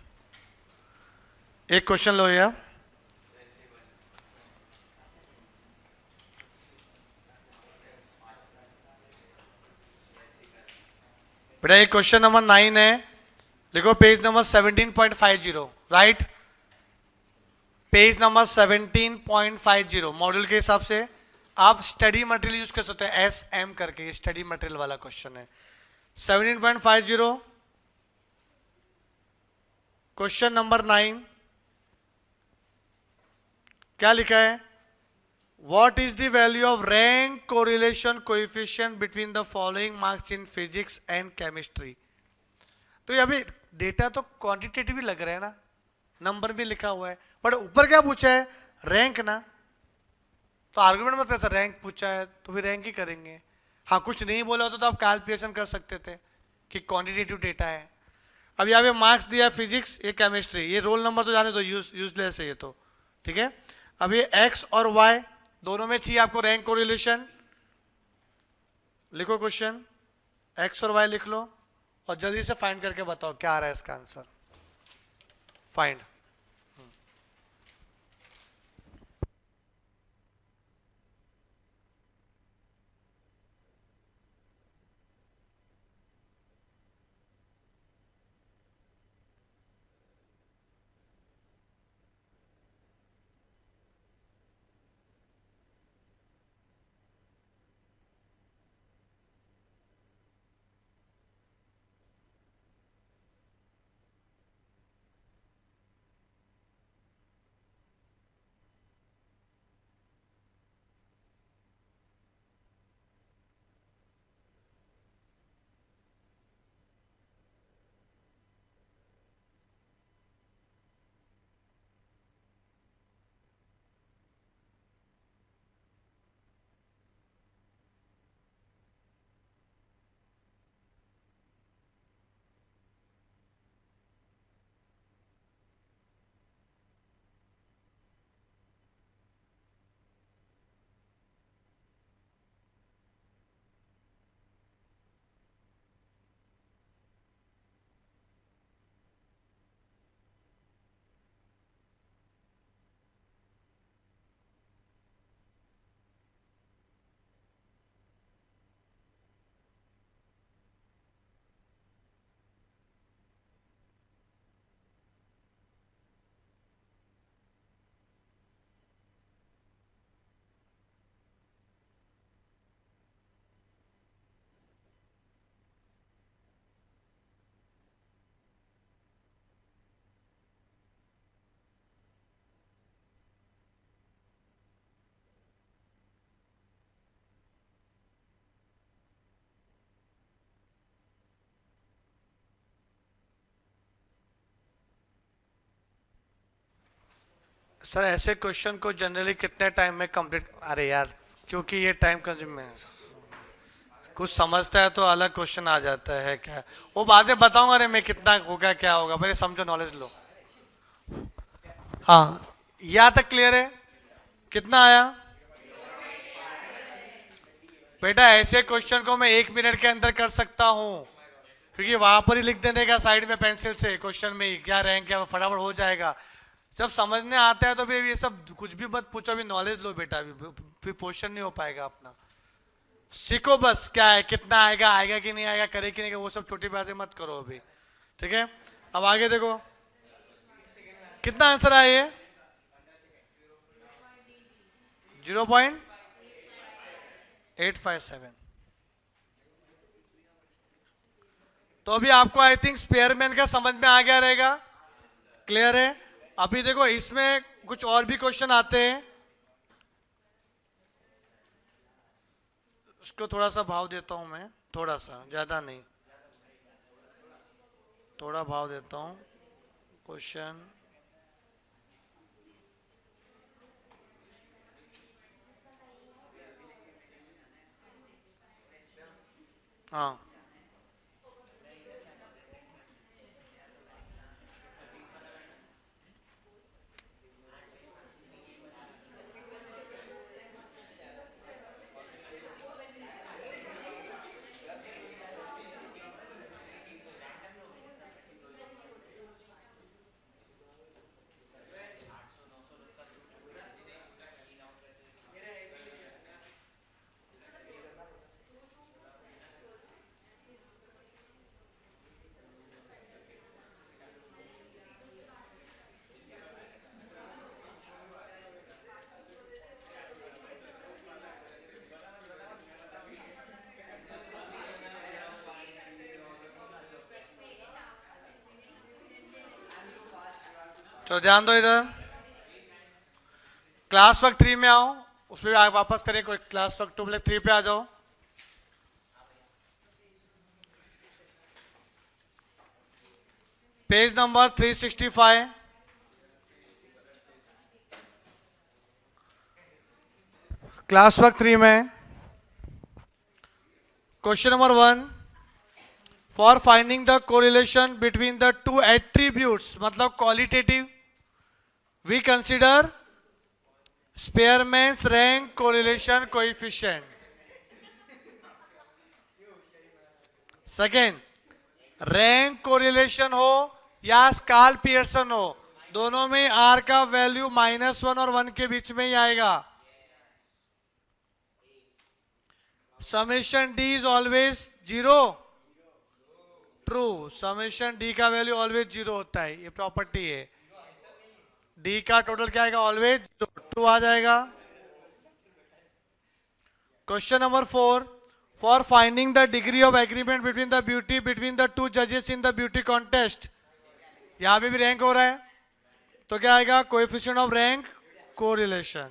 एक क्वेश्चन लो या बेटा, एक क्वेश्चन नंबर 9 है, लिखो page number 17.50, right, page number 17.50। Module के हिसाब से आप स्टडी मटेरियल यूज कर सकते हैं, एस एम करके, ये स्टडी मटेरियल वाला क्वेश्चन है। 17.50 क्वेश्चन नंबर 9 क्या लिखा है? What is the value of rank correlation coefficient between the following marks in physics and chemistry? तो ये अभी डेटा तो क्वांटिटेटिव लग रहा है ना, नंबर भी लिखा हुआ है, बट ऊपर क्या पूछा है? रैंक ना, तो आर्गुमेंट मत ऐसा, रैंक पूछा है तो फिर रैंक ही करेंगे। हाँ, कुछ नहीं बोला होता तो आप कैलकुलेशन कर सकते थे कि क्वांटिटेटिव डेटा है। अब यहाँ पे मार्क्स दिया फिजिक्स, ये केमिस्ट्री, ये रोल नंबर तो जाने दो, यूजलेस है ये तो, ठीक है। अब ये एक्स और वाई दोनों में चाहिए आपको रैंक कोरिलेशन, लिखो क्वेश्चन, एक्स और वाई लिख लो और जल्दी से फाइंड करके बताओ क्या आ रहा है इसका आंसर। फाइंड। सर ऐसे क्वेश्चन को जनरली कितने टाइम में कंप्लीट, अरे यार क्योंकि ये टाइम कंज्यूमिंग है, कुछ समझता है तो अलग क्वेश्चन आ जाता है क्या, वो बाद में बताऊंगा। अरे मैं कितना होगा क्या होगा, पहले समझो, नॉलेज लो। हाँ, यहाँ तक क्लियर है? कितना आया बेटा? ऐसे क्वेश्चन को मैं 1 मिनट के अंदर कर सकता हूँ, क्योंकि वहां पर ही लिख देने का साइड में पेंसिल से, क्वेश्चन में ही क्या रैंक क्या फटाफट हो जाएगा। जब समझने आता है तो फिर ये सब कुछ भी मत पूछो, अभी नॉलेज लो बेटा, अभी फिर क्वेश्चन नहीं हो पाएगा अपना। सीखो बस क्या है, कितना आएगा, आएगा कि नहीं आएगा, करे कि नहीं, वो सब छोटी बातें मत करो अभी, ठीक है? अब आगे देखो कितना आंसर आया ये, 0.857। तो अभी आपको आई थिंक स्पेयरमैन का समझ में आ गया रहेगा, क्लियर है? अभी देखो इसमें कुछ और भी क्वेश्चन आते हैं, उसको थोड़ा सा भाव देता हूं मैं, थोड़ा सा, ज्यादा नहीं, थोड़ा भाव देता हूं। क्वेश्चन हाँ, तो ध्यान दो इधर, क्लास वर्क 3 में आओ, उसमें भी वापस करें, कोई क्लास वर्क 2 3 पे आ जाओ। पेज नंबर 365, क्लास वर्क 3 में question number 1, for finding the correlation between the two attributes, मतलब qualitative, we consider Spearman's rank correlation coefficient. Second, rank correlation हो या स्काल पियर्सन हो, दोनों में आर का वैल्यू -1 और 1 के बीच में ही आएगा। Summation D is always 0, true, summation D का वैल्यू ऑलवेज 0 होता है, ये प्रॉपर्टी है। डी का टोटल क्या आएगा, ऑलवेज ट्रू आ जाएगा। Question number 4, for finding the degree of agreement between the beauty between the to जजेस इन द ब्यूटी कॉन्टेस्ट, यहां पे भी रैंक हो रहा है, तो क्या आएगा, coefficient of rank correlation.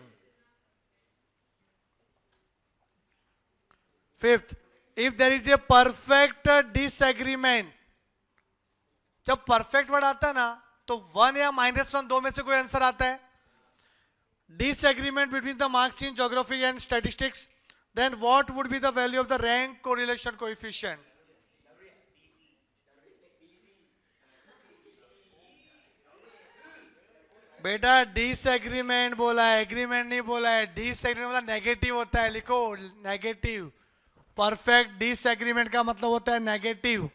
Fifth, if there is a perfect disagreement, जब परफेक्ट वर्ड आता है ना तो 1 या -1 दो में से कोई आंसर आता है। Disagreement between the marks in geography and statistics, then what would be the value of the rank correlation coefficient? बेटा डिसएग्रीमेंट बोला है, एग्रीमेंट नहीं बोला है। डिसएग्रीमेंट मतलब नेगेटिव होता है, लिखो नेगेटिव। परफेक्ट डिसएग्रीमेंट का मतलब होता है नेगेटिव।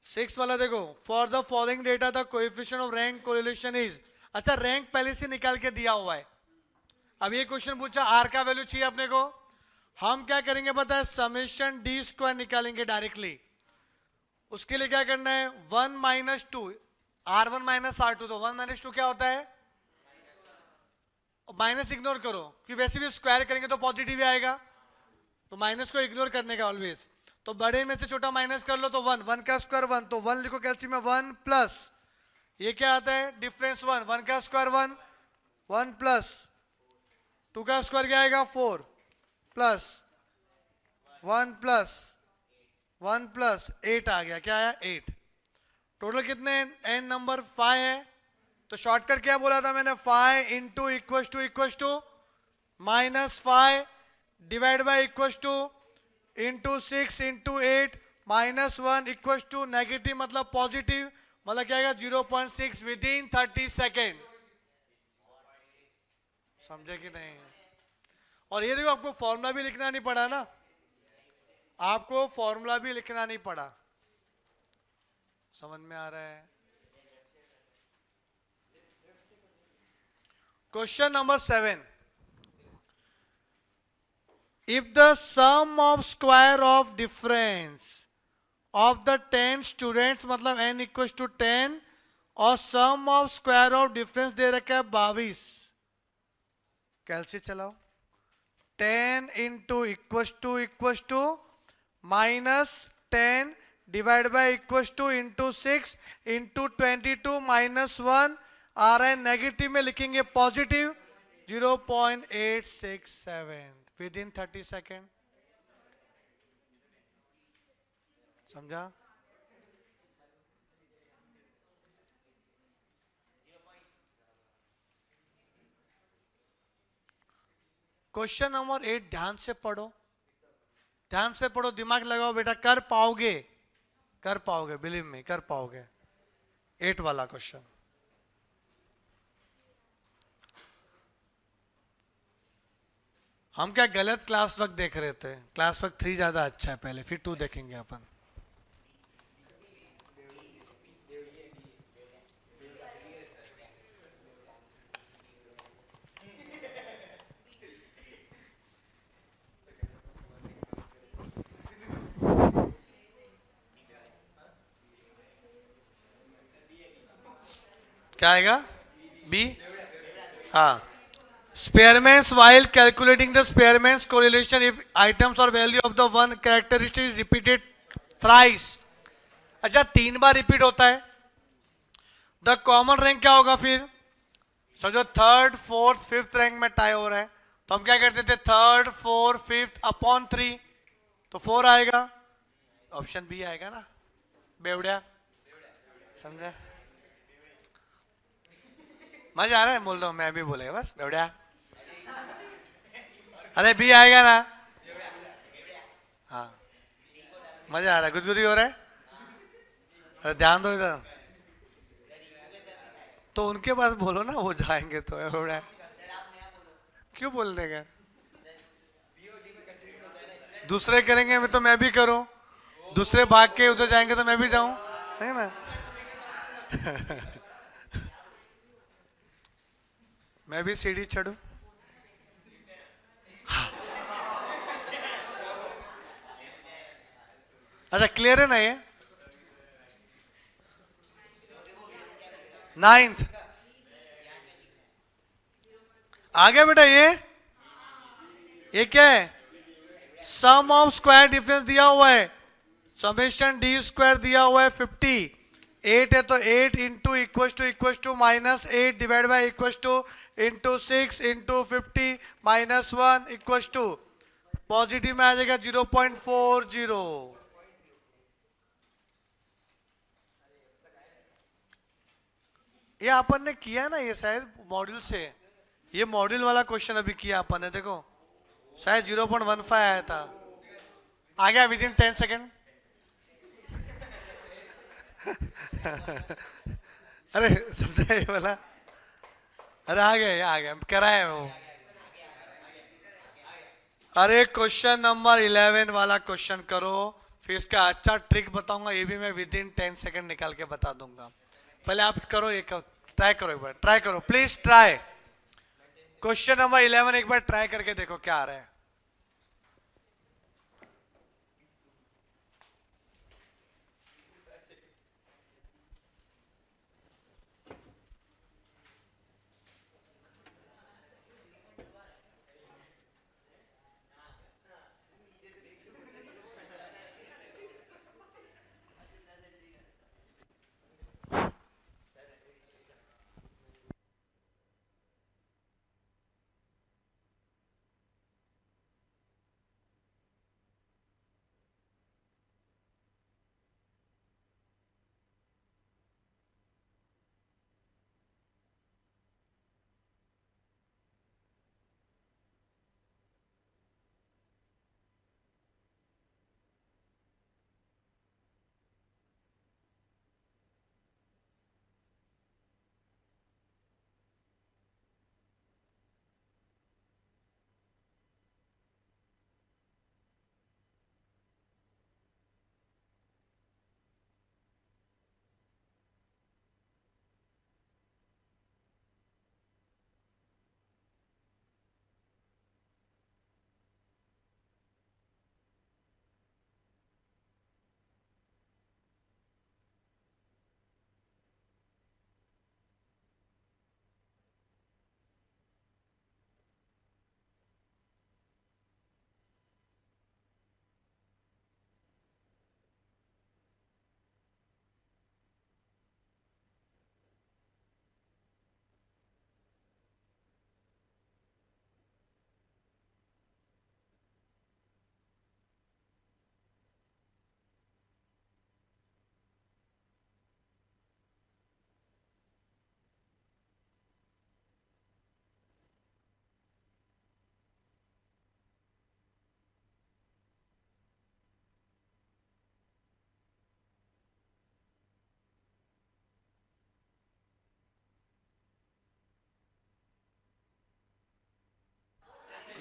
सिक्स वाला देखो, for the following data the coefficient of rank correlation is, अच्छा रैंक पहले से निकाल के दिया हुआ है। अब ये क्वेश्चन पूछा आर का वैल्यू चाहिए अपने को, हम क्या करेंगे पता है, समेशन डी स्क्वायर निकालेंगे डायरेक्टली। उसके लिए क्या करना है, 1 - 2 R1 - R2, तो 1 - 2 क्या होता है, माइनस इग्नोर करो कि वैसे भी स्क्वायर करेंगे तो पॉजिटिव ही आएगा, तो माइनस को इग्नोर करने का ऑलवेज। तो बड़े में से छोटा माइनस कर लो तो 1, 1 का स्क्वायर 1, तो 1 लिखो कैलसी में 1 प्लस ये क्या आता है डिफरेंस 1, 1 का स्क्वायर 1, 1 प्लस 2 का स्क्वायर क्या आएगा 4 प्लस 1 प्लस 1 प्लस 8 आ गया, क्या आया 8। टोटल कितने n नंबर 5 है, तो शॉर्टकट क्या बोला था मैंने, 5 into equals to -5 divide by equals to into 6 into 8 -1 equals to negative मतलब पॉजिटिव, मतलब क्या आएगा 0.6 विद इन 30 सेकेंड। समझे कि नहीं? और ये देखो आपको फॉर्मूला भी लिखना नहीं पड़ा ना, आपको फॉर्मूला भी लिखना नहीं पड़ा। समझ में आ रहा है? Question number 7, if the sum of square of difference of the 10 students मतलब n इक्वल टू 10 और sum of square of difference दे रखा है 22, कैलसी चलाओ, 10 into equal to -10 divide by equal to into 6 into 22 -1 आ रहा है नेगेटिव में लिखेंगे पॉजिटिव 0.867 विद इन 30 सेकेंड। समझा? क्वेश्चन नंबर 8 ध्यान से पढ़ो, ध्यान से पढ़ो, दिमाग लगाओ बेटा, कर पाओगे, कर पाओगे, बिलीव में कर पाओगे। 8 वाला क्वेश्चन, हम क्या गलत क्लास वर्क देख रहे थे, क्लास वर्क 3 ज्यादा अच्छा है पहले, फिर 2 देखेंगे अपन। क्या आएगा बी? हाँ, Spearman's while calculating the Spearman's correlation if items or value of the one characteristic is repeated thrice। अच्छा 3 बार रिपीट होता है, द कॉमन रैंक क्या होगा फिर? समझो 3rd 4th 5th रैंक में टाई हो रहा है, तो हम क्या करते थे 3rd 4th 5th अपॉन 3, तो 4 आएगा, ऑप्शन बी आएगा ना, बेवड़िया। समझे? मजा आ रहा है? बोल दो, मैं भी बोलेगा बस बेवड़िया। अरे बी आएगा ना? हाँ, मजा आ रहा है, गुदगुदी हो रहा है। अरे ध्यान दो इधर, तो उनके पास बोलो ना, वो जाएंगे तो बेवड़िया क्यों बोल देगा? दूसरे करेंगे मैं तो मैं भी करूं, दूसरे भाग के उधर जाएंगे तो मैं भी जाऊं, है ना? मैं भी सीढ़ी चढ़ू। अच्छा क्लियर है ना ये? 9th आ गया बेटा, ये क्या है? सम ऑफ स्क्वायर डिफरेंस दिया हुआ है, समेशन डी स्क्वायर दिया हुआ है 50, 8 है तो 8 into equal to -8 divide by equal to into 6 into 50 -1 equal to positive में आ जाएगा 0.40। ये अपन ने किया ना, ये शायद मॉड्यूल से, ये मॉड्यूल वाला क्वेश्चन अभी किया अपन ने, देखो शायद 0.15 आया था, आ गया विद इन 10 सेकेंड। अरे समझा ये वाला? अरे आ गया कराया वो। अरे क्वेश्चन नंबर 11 वाला क्वेश्चन करो, फिर इसका अच्छा ट्रिक बताऊंगा, ये भी मैं विद इन 10 सेकेंड निकाल के बता दूंगा। पहले आप करो, एक ट्राई करो, एक बार ट्राई करो, प्लीज ट्राई। क्वेश्चन नंबर 11 एक बार ट्राई करके देखो क्या आ रहा है।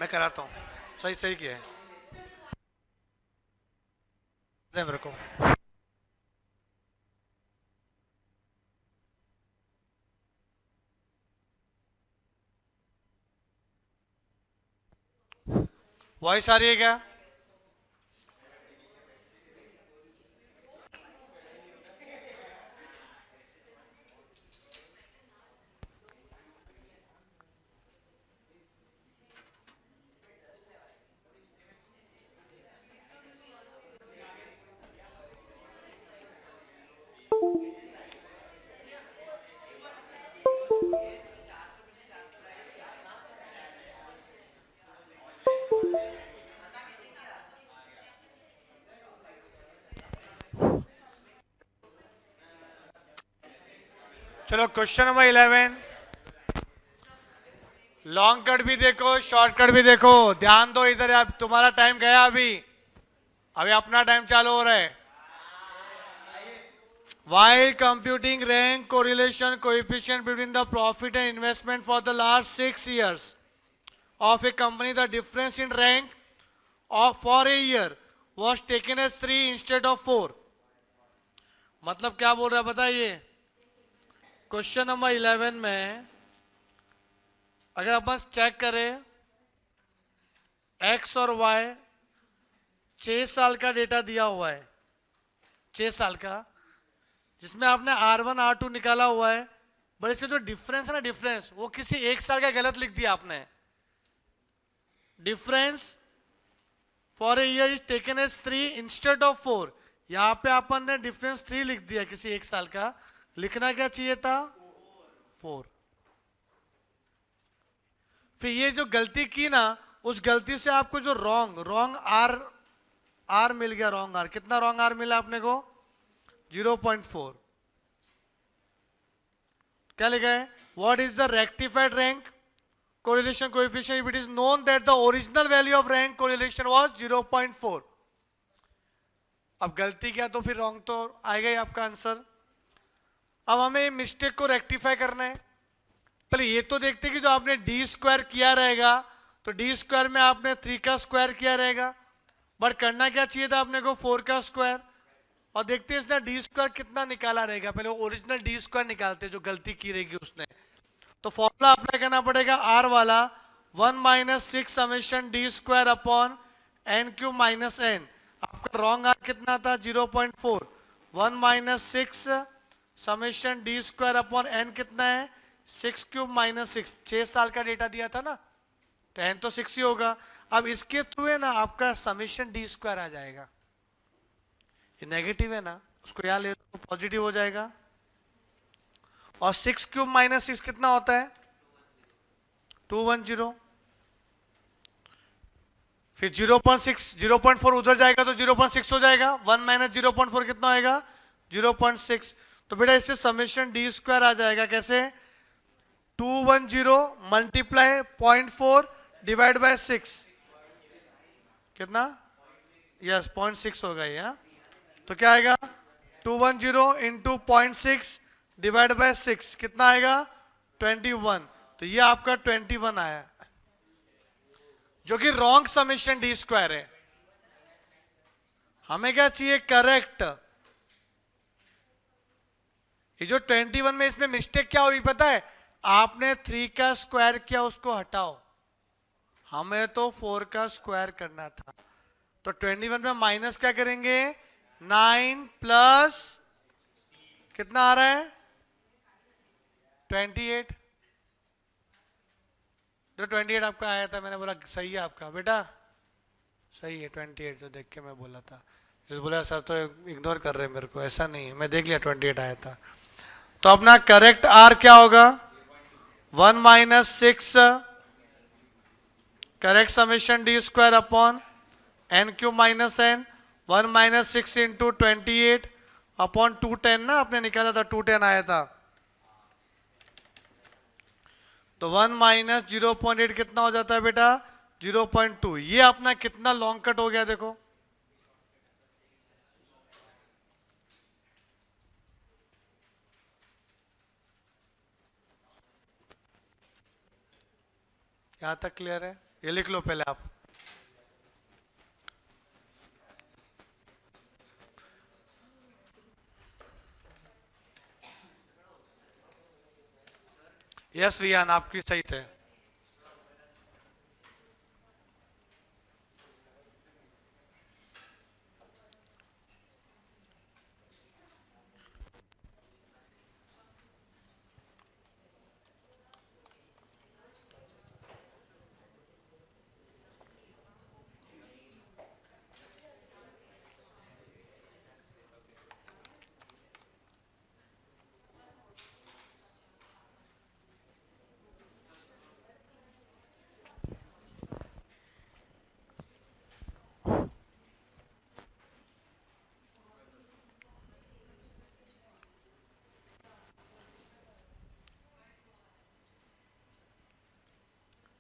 मैं कराता हूँ, सही सही किया है, दे मेरे को। वॉइस आ रही है क्या? चलो क्वेश्चन नंबर 11, लॉन्ग कट भी देखो शॉर्ट कट भी देखो, ध्यान दो इधर। अब तुम्हारा टाइम गया, अभी अभी अपना टाइम चालू हो रहा है। While computing rank correlation coefficient between the profit and investment for the last 6 years of a company, the difference in rank of for a year was taken as 3 instead of 4. मतलब क्या बोल रहा है बताइए? क्वेश्चन नंबर 11 में अगर अपन चेक करें x और y 6 साल का डेटा दिया हुआ है, 6 साल का, जिसमें आपने R1 R2 निकाला हुआ है, बट इसका जो डिफरेंस है ना, डिफरेंस वो किसी एक साल का गलत लिख दिया आपने। Difference for a year is taken as 3 instead of 4। यहां पे अपन ने डिफरेंस 3 लिख दिया किसी एक साल का, लिखना क्या चाहिए था? 4। फिर ये जो गलती की ना, उस गलती से आपको जो रॉन्ग आर मिल गया। रॉन्ग आर कितना? रॉन्ग आर मिला आपने को 0.4। क्या लिखा है? What is the rectified rank correlation coefficient if it is known that the original value of rank correlation was 0.4। अब गलती किया तो फिर रॉन्ग तो आएगा ही आपका आंसर। अब हमें मिस्टेक को रेक्टिफाई करना है। पहले ये तो देखते कि जो आपने डी स्क्वायर किया रहेगा, तो डी स्क्वायर में आपने 3 का स्क्वायर किया रहेगा, बट करना क्या चाहिए था आपने को? 4 का स्क्वायर। और देखते हैं इसने डी स्क्वायर कितना निकाला रहेगा। पहले ओरिजिनल डी स्क्वायर निकालते जो गलती की रहेगी उसने। तो फॉर्मूला अप्लाई करना पड़ेगा आर वाला, 1 minus 6 summation d square upon n cube minus n. आपका रॉन्ग आर कितना था? 0.4। 1 minus 6 summation d square upon n कितना है? 6 क्यूब माइनस 6। 6 साल का डेटा दिया था ना, तो एन तो 6 ही होगा। अब इसके थ्रू है ना आपका समेशन डी स्क्वायर आ जाएगा। ये नेगेटिव है ना, उसको यहां ले लो, पॉजिटिव हो जाएगा। और 6 क्यूब माइनस 6 कितना होता है? 210। फिर 0.6, 0.4 उधर जाएगा तो 0.6 हो जाएगा। 1 माइनस 0.4 कितना होएगा? 0.6। तो बेटा इससे समेशन डी स्क्वायर आ जाएगा कैसे? 210 मल्टीप्लाई 0.4 डिवाइड बाय 6 कितना? यस 0.6 होगा ये। तो क्या आएगा? 210 इंटू 0.6 डिवाइड बाय 6 कितना आएगा? 21। तो ये आपका 21 आया, जो कि रॉन्ग समेशन डी स्क्वायर है। हमें क्या चाहिए? करेक्ट। ये जो 21 में इसमें मिस्टेक क्या हुई पता है? आपने 3 का स्क्वायर किया, उसको हटाओ, हमें तो 4 का स्क्वायर करना था। तो 21 में माइनस क्या करेंगे? 9 प्लस कितना आ रहा है? 28। जो 28 आपका आया था, मैंने बोला सही है आपका बेटा, सही है 28। जो देख के मैं बोला था, जिस बोला सर तो इग्नोर कर रहे हैं मेरे को, ऐसा नहीं है, मैं देख लिया 28 आया था। तो अपना करेक्ट आर क्या होगा? 1 minus 6 correct summation d square upon n cube minus n. 1 minus 6 into 28 upon 210 ना आपने निकाला था, 210 आया था। तो 1 माइनस 0.8 कितना हो जाता है बेटा? 0.2। ये अपना कितना लॉन्ग कट हो गया देखो। यहां तक क्लियर है? ये लिख लो पहले आप। यस रियान, आपकी सही थे।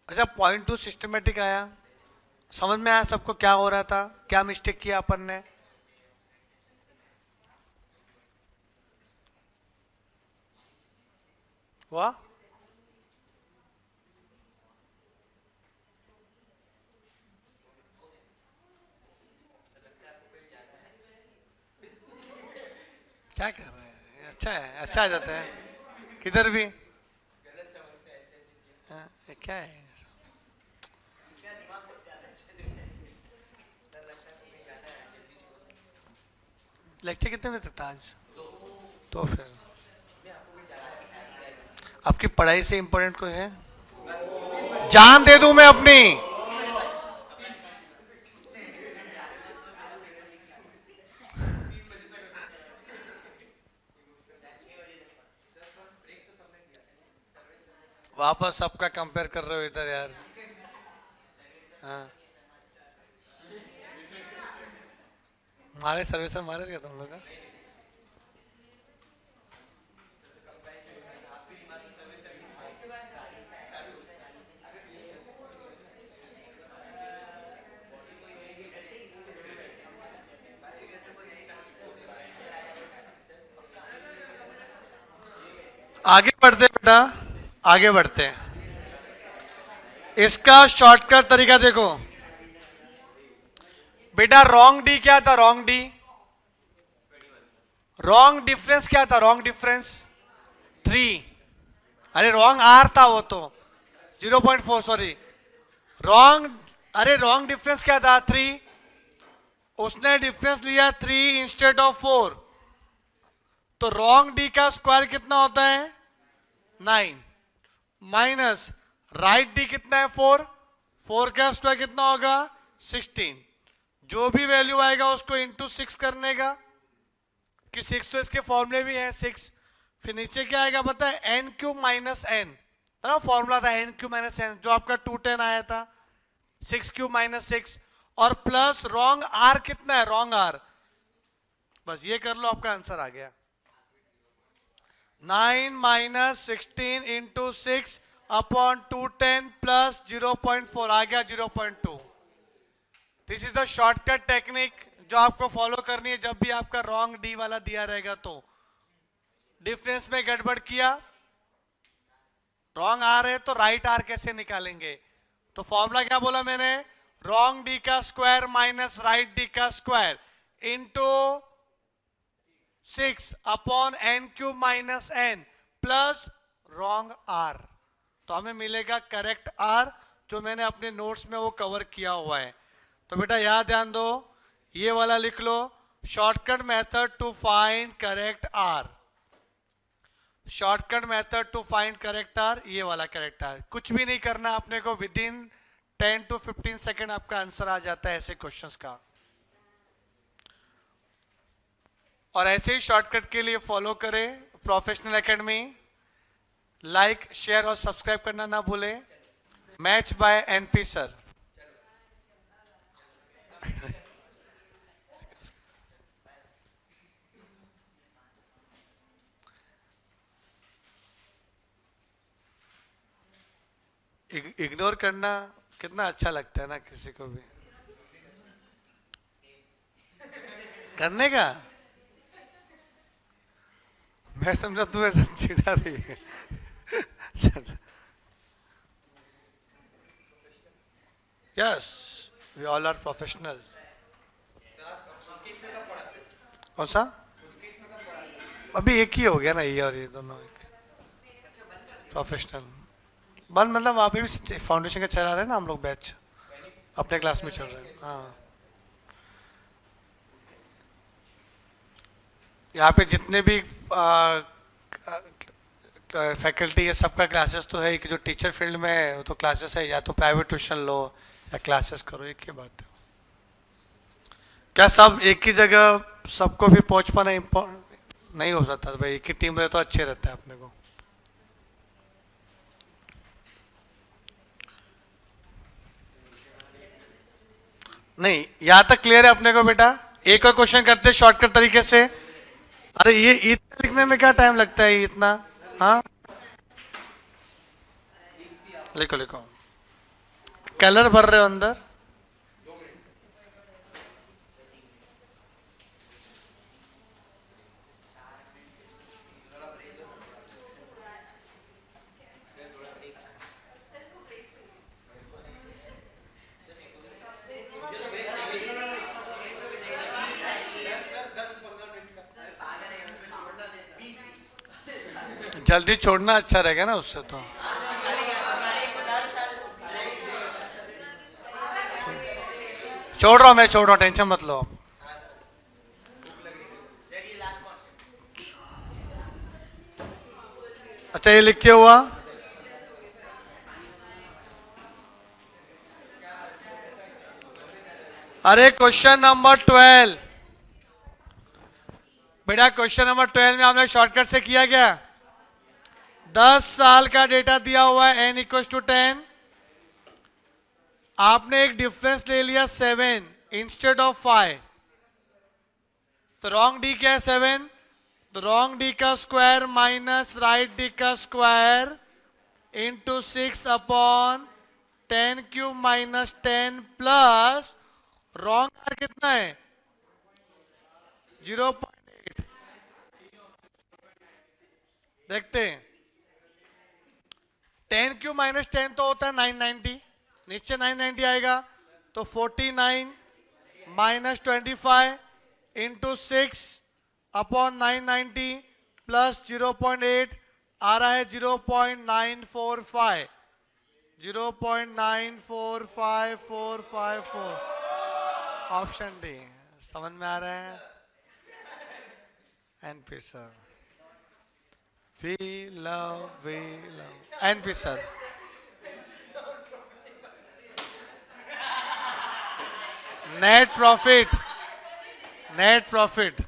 अच्छा, पॉइंट टू सिस्टमेटिक आया, समझ में आया सबको क्या हो रहा था, क्या मिस्टेक किया अपन ने? वाह, क्या कर रहे हैं? अच्छा है, अच्छा आ जाता है किधर भी। हाँ, ये क्या है? लेक्चर कितने बजे तक था आज? तो फिर आपकी पढ़ाई से इंपॉर्टेंट कोई है? जान दे दूं मैं अपनी? वापस सबका कंपेयर कर रहे हो इधर यार। हाँ, हमारे सर्विस में मारे थे तुम लोग का? आगे बढ़ते बेटा, आगे बढ़ते हैं। इसका शॉर्टकट तरीका देखो बेटा। रॉन्ग डी क्या था? रॉन्ग डी, रॉन्ग डिफरेंस क्या था? Wrong difference 3। अरे रॉन्ग आर था वो तो, 0.4 सॉरी। रॉन्ग, अरे रॉन्ग डिफरेंस क्या था? 3। उसने डिफरेंस लिया 3 इंस्टेड ऑफ 4, तो रॉन्ग डी का स्क्वायर कितना होता है? 9 माइनस राइट डी कितना है? 4। 4 का स्क्वायर कितना होगा? 16। जो भी वैल्यू आएगा उसको इंटू 6 करने का, कि 6 तो इसके फॉर्मूले भी है 6। फिर नीचे क्या आएगा पता है? N cube minus n, formula था एन क्यू माइनस एन, जो आपका 210 आया था, 6 क्यू माइनस 6। और प्लस रॉन्ग आर कितना है? रॉन्ग आर, बस ये कर लो, आपका आंसर आ गया। 9 माइनस 16 इंटू 6 अपॉन 210 प्लस 0.4 आ गया 0.2। This is the shortcut technique जो आपको फॉलो करनी है जब भी आपका रॉन्ग डी वाला दिया रहेगा तो। डिफरेंस में गड़बड़ किया, रॉन्ग आर है तो राइट आर कैसे निकालेंगे? तो फॉर्मूला क्या बोला मैंने? रॉन्ग डी का स्क्वायर माइनस राइट डी का square into 6 upon n cube minus n plus wrong r, तो हमें मिलेगा करेक्ट आर, जो मैंने अपने नोट्स में वो कवर किया हुआ है। तो बेटा याद ध्यान दो, ये वाला लिख लो, shortcut method to find correct R. Shortcut method to find correct R, ये वाला करेक्ट आर। कुछ भी नहीं करना अपने को, विद इन 10 to 15 सेकेंड आपका आंसर आ जाता है ऐसे क्वेश्चंस का। और ऐसे ही शॉर्टकट के लिए फॉलो करें प्रोफेशनल एकेडमी। लाइक, शेयर और सब्सक्राइब करना ना भूलें। Match by NP sir. Ignore करना कितना अच्छा लगता है ना किसी को भी करने का। मैं समझा तू ऐसा चिढ़ा रही है। Yes, we all are professional. कौन सा? अभी एक ही हो गया ना, ये और ये दोनों एक प्रोफेशनल। बन मतलब वहाँ पे भी फाउंडेशन का चला रहे हैं ना हम लोग बैच, अपने क्लास में चल रहे हैं। हाँ, यहाँ पे जितने भी फैकल्टी है सबका क्लासेस तो है कि जो टीचर फील्ड में है वो तो क्लासेस है, या तो प्राइवेट ट्यूशन लो या क्लासेस करो, एक ही बात है। क्या सब एक ही जगह सबको भी पहुंच पाना नहीं हो सकता भाई, एक ही टीम रहे तो अच्छे रहता है अपने को। नहीं, यहां तक क्लियर है अपने को बेटा? एक और क्वेश्चन करते शॉर्टकट तरीके से। अरे ये इतना लिखने में क्या टाइम लगता है इतना? हाँ, लिखो लिखो। कलर भर रहे हो अंदर? जल्दी छोड़ना अच्छा रहेगा ना उससे तो। छोड़ रहा हूँ मैं, छोड़ रहा हूँ, टेंशन मत लो आप। अच्छा, ये लिख के हुआ। अरे क्वेश्चन नंबर 12 बेटा, क्वेश्चन नंबर 12 में हमने शॉर्टकट से किया गया। 10 साल का डेटा दिया हुआ है n इक्वल टू 10। आपने एक डिफरेंस ले लिया 7 इंस्टेड ऑफ 5, तो रॉन्ग डी क्या है? 7। तो रॉन्ग डी का स्क्वायर माइनस राइट डी का square into 6 upon 10 cube minus 10 plus wrong r कितना है? 0.8। देखते हैं, 10 क्यूब माइनस 10 तो होता है 990, नीचे 990 आएगा, तो 49 माइनस 25 इंटू 6 अपॉन 990 प्लस 0.8 आ रहा है 0.945, 0.945454। Option D. समझ में आ रहा है? NP sir, we love NP sir. Net profit, net profit.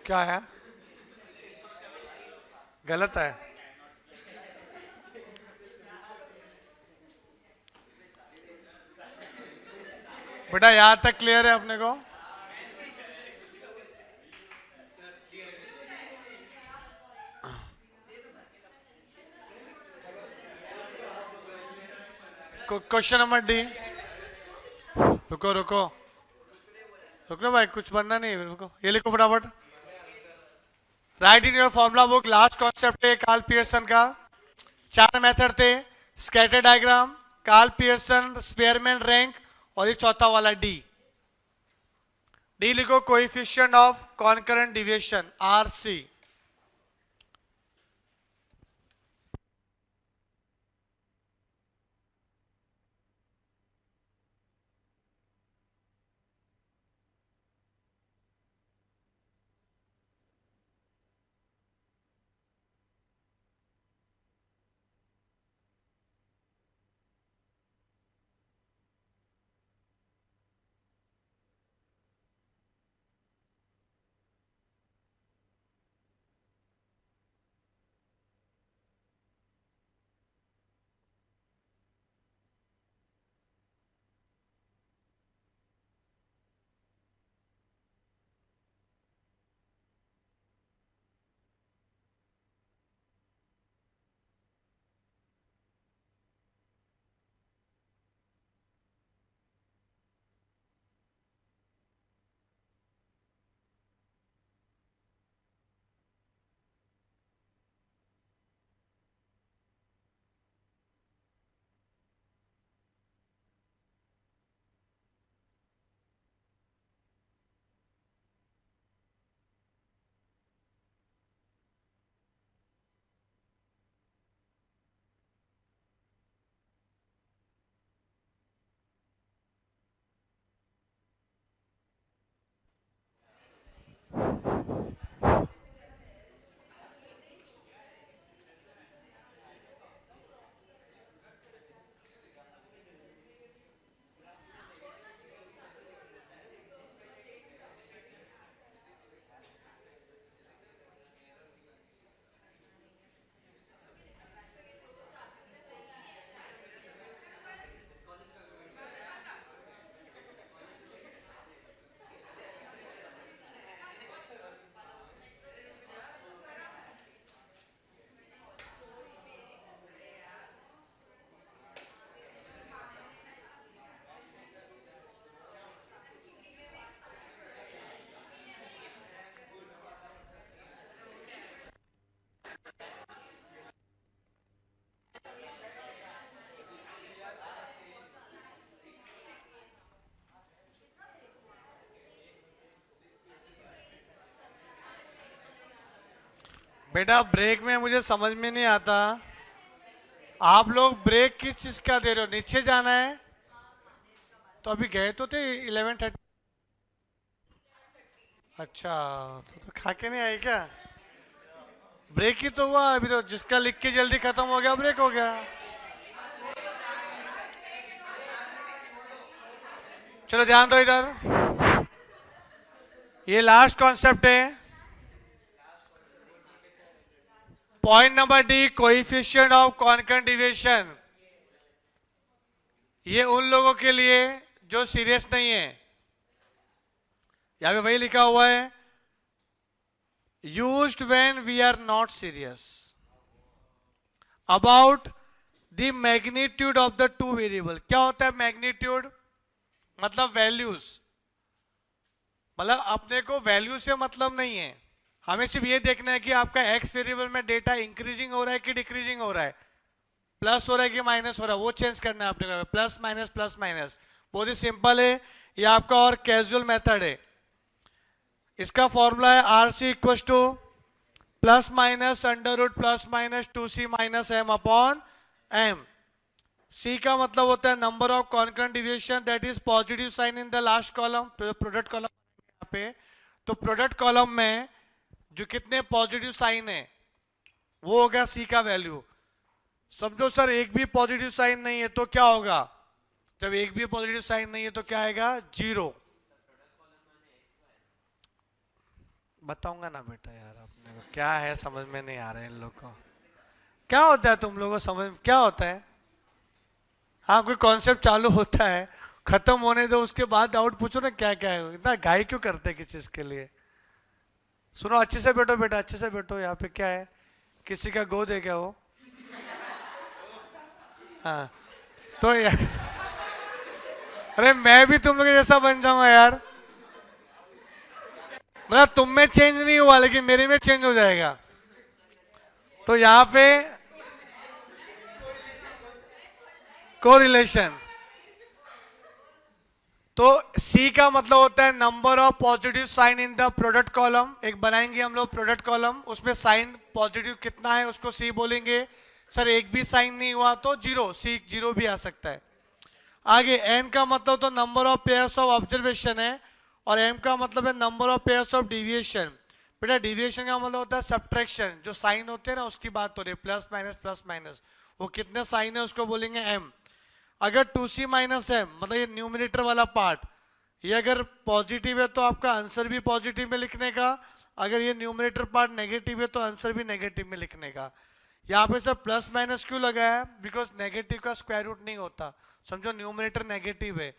क्या है? गलत है। बेटा यहां तक क्लियर है अपने को? Question number D. रुको रुको रुको भाई, कुछ बनना नहीं, रुको, ये लिखो फटाफट। Right in your formula book last concept है कार्ल पियर्सन का। 4 मेथड थे, scatter diagram, Karl Pearson, Spearman rank, और ये चौथा वाला डी। डी लिखो, coefficient of concurrent deviation r c. बेटा ब्रेक में मुझे समझ में नहीं आता, आप लोग ब्रेक किस चीज का दे रहे हो? नीचे जाना है तो अभी गए तो थे 11:30। अच्छा, तो खा के नहीं आए क्या? ब्रेक ही तो हुआ अभी, तो जिसका लिख के जल्दी खत्म हो गया ब्रेक हो गया। चलो ध्यान दो इधर, ये लास्ट कॉन्सेप्ट है। Point number D, coefficient of concurrent deviation. ये उन लोगों के लिए जो सीरियस नहीं है, यहां पे वही लिखा हुआ है, used when we are not serious about the magnitude of the two variable. क्या होता है मैग्नीट्यूड? मतलब वैल्यूज, मतलब अपने को वैल्यू से मतलब नहीं है, हमें सिर्फ ये देखना है कि आपका एक्स वेरिएबल में डेटा इंक्रीजिंग हो रहा है कि डिक्रीजिंग हो रहा है, प्लस हो रहा है कि माइनस हो रहा है, वो चेंज करना है अपने को। प्लस माइनस बहुत ही सिंपल है, ये आपका और कैजुअल मेथड है। इसका फॉर्मूला है R C equal to plus minus under root plus minus 2c minus m upon m। C का मतलब होता है number of concurrent deviation, that is positive sign in the last column, product column यहाँ पे। तो प्रोडक्ट कॉलम में जो कितने पॉजिटिव साइन है वो होगा सी का वैल्यू। समझो सर एक भी पॉजिटिव साइन नहीं है तो क्या होगा? जब एक भी पॉजिटिव साइन नहीं है तो क्या आएगा? 0। बताऊंगा ना बेटा यार, अपने को क्या है समझ में नहीं आ रहा है इन लोग को। क्या होता है तुम लोगों को समझ क्या होता है? हाँ, कोई कॉन्सेप्ट चालू होता है, खत्म होने दो, उसके बाद डाउट पूछो ना क्या क्या है। इतना घाई क्यों करते हैं किसी चीज के लिए? सुनो, अच्छे से बैठो बेटा, अच्छे से बैठो। यहाँ पे क्या है, किसी का गोद है क्या वो? हाँ तो यार अरे मैं भी तुम लोग जैसा बन जाऊंगा यार, मतलब तुम में चेंज नहीं हुआ लेकिन मेरे में चेंज हो जाएगा। तो यहां पे कोरिलेशन, तो C का मतलब होता है number of positive sign in the product column. एक बनाएंगे हम लोग प्रोडक्ट कॉलम, उसमें साइन पॉजिटिव कितना है उसको C बोलेंगे। सर एक भी साइन नहीं हुआ तो 0, C 0 भी आ सकता है। आगे N का मतलब तो number of pairs of observation है, और M का मतलब है number of pairs of deviation. बेटा डिविएशन का मतलब होता है सब्ट्रैक्शन, जो साइन होते हैं ना उसकी बात हो रही है, प्लस माइनस, वो कितने साइन है उसको बोलेंगे M। अगर 2c माइनस m मतलब ये न्यूमरेटर वाला पार्ट, ये अगर पॉजिटिव है तो आपका आंसर भी पॉजिटिव में लिखने का, अगर ये न्यूमरेटर पार्ट नेगेटिव है तो आंसर भी नेगेटिव में लिखने का। यहाँ पे सर प्लस माइनस क्यों लगाया है? बिकॉज नेगेटिव का स्क्वायर रूट नहीं होता। समझो न्यूमरेटर नेगेटिव है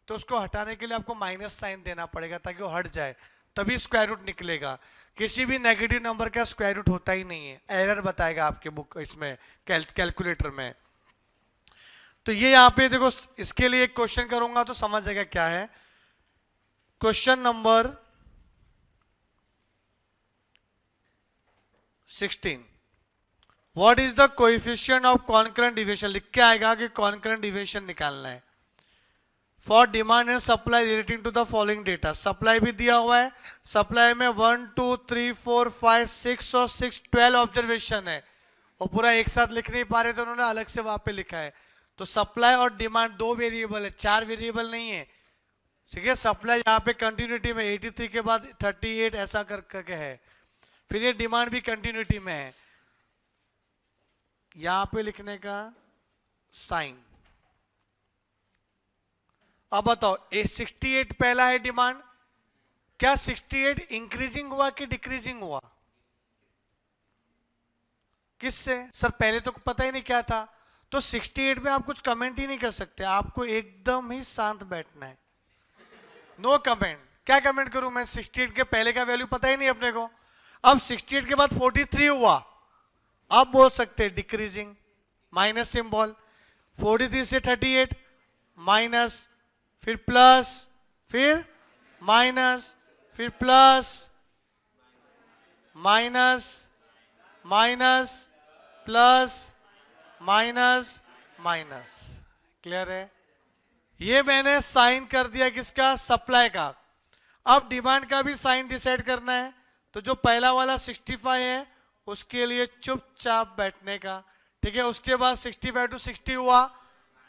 तो उसको हटाने के लिए आपको माइनस साइन देना पड़ेगा ताकि वो हट जाए, तभी स्क्वायर रूट निकलेगा। किसी भी नेगेटिव नंबर का स्क्वायर रूट होता ही नहीं है, एरर बताएगा आपके बुक इसमें कैलकुलेटर में। तो ये यहाँ पे देखो, इसके लिए एक क्वेश्चन करूंगा तो समझ जाएगा क्या है। Question number 16, what is the coefficient of concurrent deviation? लिख के आएगा कि कॉन्करेंट डिविएशन निकालना है for demand and supply relating to the following data. Supply भी दिया हुआ है, सप्लाई में 1 2 3 4 5 6 और 6 12 ऑब्जर्वेशन है, और पूरा एक साथ लिख नहीं पा रहे तो उन्होंने अलग से वहां पे लिखा है। तो सप्लाई और डिमांड 2 वेरिएबल है, 4 वेरिएबल नहीं है, ठीक है। सप्लाई यहाँ पे कंटिन्यूटी में 83 के बाद 38 ऐसा करके है, फिर ये डिमांड भी कंटिन्यूटी में है। यहां पे लिखने का साइन। अब बताओ, 68 पहला है डिमांड, क्या 68 इंक्रीजिंग हुआ कि डिक्रीजिंग हुआ? किससे? सर पहले तो पता ही नहीं क्या था। तो 68 में आप कुछ कमेंट ही नहीं कर सकते, आपको एकदम ही शांत बैठना है, नो कमेंट। क्या कमेंट करूं मैं? 68 के पहले का वैल्यू पता ही नहीं अपने को। अब 68 के बाद 43 हुआ, अब बोल सकते हैं डिक्रीजिंग, माइनस सिंबल। 43 से 38 माइनस, फिर प्लस, फिर माइनस, फिर plus, minus, minus, plus, minus, minus. Clear है? ये मैंने साइन कर दिया किसका? सप्लाई का। अब डिमांड का भी साइन डिसाइड करना है, तो जो पहला वाला 65 है उसके लिए चुपचाप बैठने का, ठीक है। उसके बाद 65 to 60 हुआ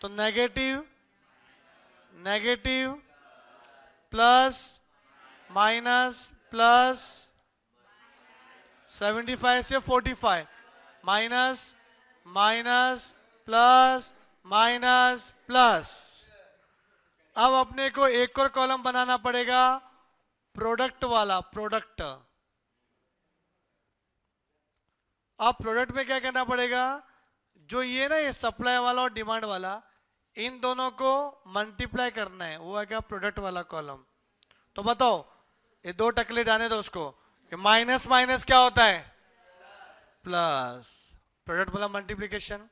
तो negative negative plus minus plus 75 से 45 minus minus plus minus plus. अब अपने को एक और कॉलम बनाना पड़ेगा प्रोडक्ट वाला, प्रोडक्ट। अब प्रोडक्ट में क्या करना पड़ेगा, जो ये ना ये सप्लाई वाला और डिमांड वाला, इन दोनों को मल्टीप्लाई करना है, वो है क्या प्रोडक्ट वाला कॉलम। तो बताओ ये दो टकले जाने दो उसको, माइनस माइनस क्या होता है प्लस, प्रोडक्ट वाला multiplication,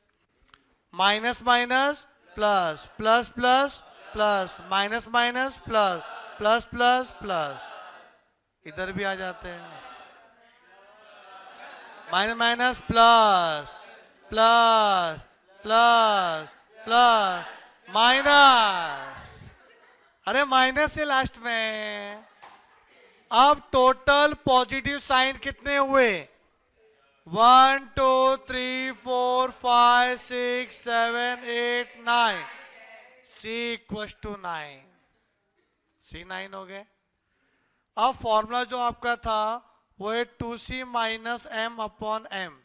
minus minus plus plus plus plus minus minus plus plus plus plus, इधर भी आ जाते हैं minus minus plus plus plus plus minus, अरे माइनस से लास्ट में। अब टोटल पॉजिटिव साइन कितने हुए, 1 2 3 4 5 6 7 8 9, C इक्वल टू 9, C 9 हो गए। अब फॉर्मूला जो आपका था वो है 2C minus m upon m.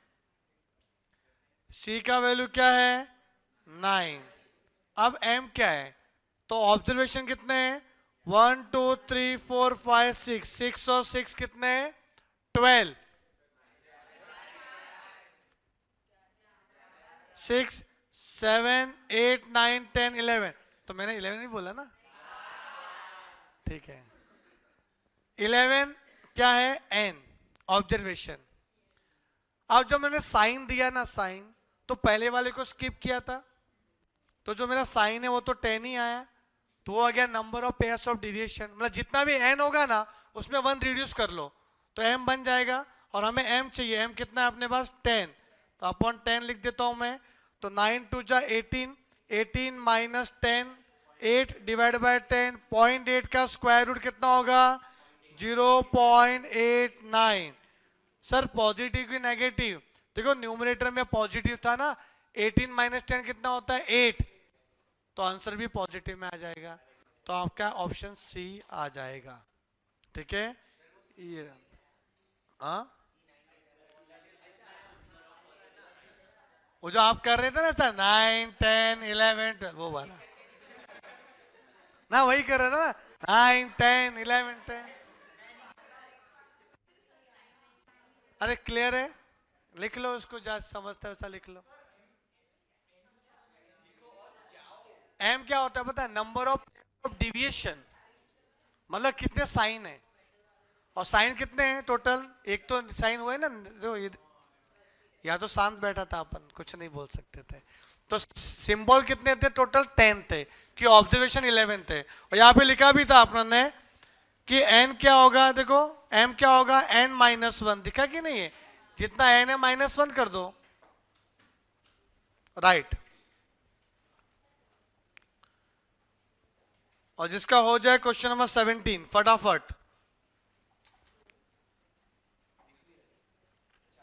C का वैल्यू क्या है 9, अब M क्या है, तो ऑब्जर्वेशन कितने हैं 1 2 3 4 5 6, 6 और 6 कितने 12, 6 7 8 9 10 11, तो मैंने 11 नहीं बोला ना, ठीक है। 11 क्या है n ऑब्जर्वेशन। अब जब मैंने साइन दिया ना साइन, तो पहले वाले को स्किप किया था, तो जो मेरा साइन है वो तो 10 ही आया, तो वो आ गया number of pairs of deviation. मतलब जितना भी n होगा ना उसमें 1 रिड्यूस कर लो तो m बन जाएगा, और हमें m चाहिए, m कितना है अपने पास 10, तो अपॉन 10 लिख देता हूं मैं, तो 9 2 जा 18, 18 माइनस 10, 8 डिवाइड बाय 10, 0.8 का स्क्वायर रूट कितना होगा 0.89। सर पॉजिटिव की नेगेटिव, देखो न्यूमरेटर में पॉजिटिव था ना, 18 माइनस 10 कितना होता है 8, तो आंसर भी पॉजिटिव में आ जाएगा, तो आपका ऑप्शन सी आ जाएगा, ठीक है। ये वो जो आप कर रहे थे ना सर 9 10 11 12, वो वाला ना, वही कर रहे थे ना 9 10 11 10। अरे क्लियर है, लिख लो उसको, जहाँ समझता है वैसा लिख लो। एम क्या होता है पता है, नंबर ऑफ डिविएशन, मतलब कितने साइन है, और साइन कितने हैं टोटल, एक तो साइन हुए ना जो या तो शांत बैठा था अपन, कुछ नहीं बोल सकते थे, तो सिंबल कितने थे टोटल 10 थे, कि ऑब्जर्वेशन 11 थे, और यहाँ पे लिखा भी था अपने कि n क्या होगा, देखो m क्या होगा n माइनस 1, दिखा कि नहीं है, जितना n है माइनस 1 कर दो, राइट। और जिसका हो जाए क्वेश्चन नंबर 17 फटाफट।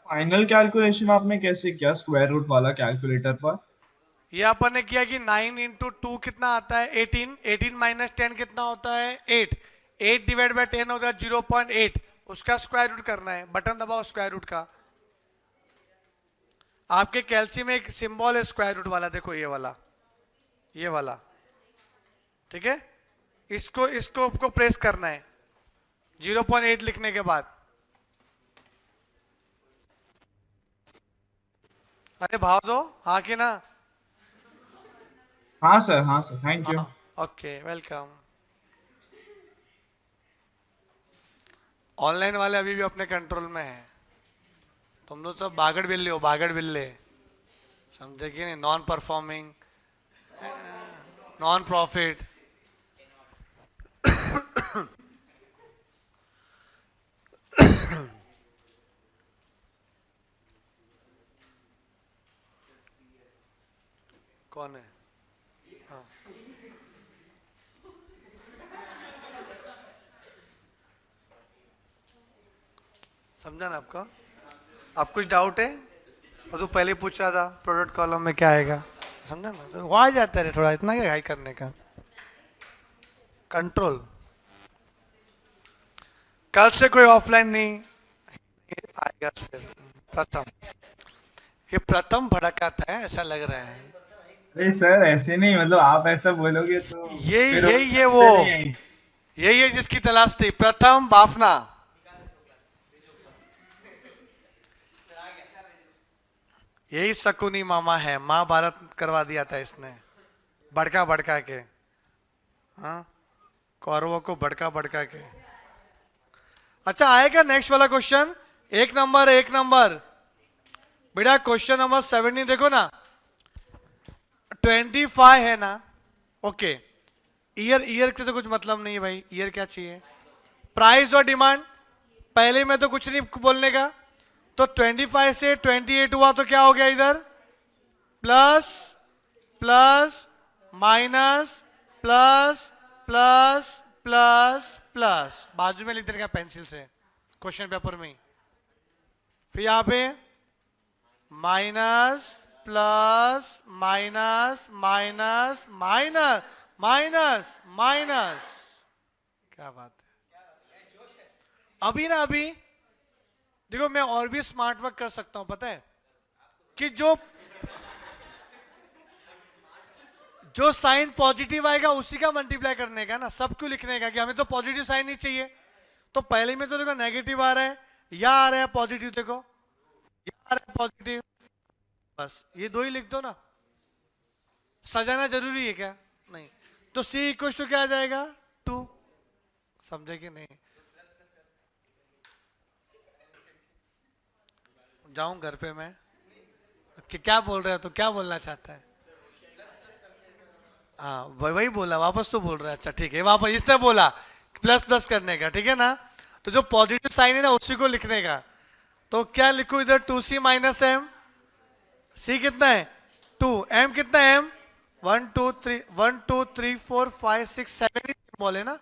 फाइनल कैलकुलेशन आपने कैसे किया स्क्वायर रूट वाला कैलकुलेटर पर? ये अपन ने किया कि 9 इंटू 2 कितना आता है 18, 18 माइनस 10 कितना होता है 8, 8 डिवाइड बाय 10 होगा 0.8, उसका स्क्वायर रूट करना है, बटन दबाओ स्क्वायर रूट का। आपके कैल्सी में एक सिंबल है स्क्वायर रूट वाला, देखो ये वाला, ये वाला, ठीक है, इसको इसको आपको प्रेस करना है 0.8 लिखने के बाद। अरे भाव दो हाँ कि ना, हाँ sir, thank you. Okay welcome. Online वाले अभी भी अपने कंट्रोल में है, तुम लोग सब बागड़ बिल्ले हो, बागड़ बिल्ले, समझे कि नहीं, नॉन परफॉर्मिंग, नॉन प्रॉफिट। कौन है, हाँ। समझा ना आपको, अब कुछ डाउट है? और तू पहले पूछ रहा था प्रोडक्ट कॉलम में क्या आएगा, समझा ना? तो वो आ जाता है थोड़ा, इतना क्या हाई करने का, कंट्रोल। कल से कोई ऑफलाइन नहीं आएगा फिर। प्रथम, ये प्रथम भड़काता है ऐसा लग रहा है। अरे सर ऐसे नहीं, मतलब आप ऐसा बोलोगे तो यही फिर यही ये वो, उससे नहीं आएंगे। यही है जिसकी तलाश थी, प्रथम बाफना। यही शकुनी मामा है, महाभारत करवा दिया था इसने भड़का भड़का के। हाँ, कौरवों को भड़का भड़का के। अच्छा आएगा नेक्स्ट वाला क्वेश्चन, एक नंबर एक नंबर बेटा, क्वेश्चन नंबर 17 देखो ना, 25 है ना, ओके। ईयर, ईयर से तो कुछ मतलब नहीं है भाई, ईयर क्या चाहिए, प्राइस और डिमांड। पहले में तो कुछ नहीं बोलने का, तो 25 से 28 हुआ तो क्या हो गया इधर, plus plus minus plus plus plus plus, बाजू में लिख देने का पेंसिल से क्वेश्चन पेपर में ही। फिर यहां पे minus plus minus minus minus minus minus, क्या बात है। अभी ना अभी देखो, मैं और भी स्मार्ट वर्क कर सकता हूं, पता है कि जो साइन पॉजिटिव आएगा उसी का मल्टीप्लाई करने का ना, सब क्यों लिखने का कि हमें तो पॉजिटिव साइन नहीं चाहिए। तो पहले में तो देखो नेगेटिव आ रहा है, या आ रहा है पॉजिटिव, देखो या आ रहा है पॉजिटिव, बस ये दो ही लिख दो ना। सजाना जरूरी है क्या? नहीं। तो C इक्वल टू क्या आ जाएगा, 2। समझे कि नहीं? जाऊं घर पे मैं कि क्या बोल रहा है, तो क्या बोलना चाहता है? हाँ वही बोला, वापस तो बोल रहा है। अच्छा ठीक है, वापस इसने बोला प्लस प्लस करने का, ठीक है ना। तो जो पॉजिटिव साइन है ना उसी को लिखने का। तो क्या लिखूं इधर, 2C माइनस एम। C कितना है 2, M कितना है M 1 2 3 1 2 3 4 5 6 7 बोले ना,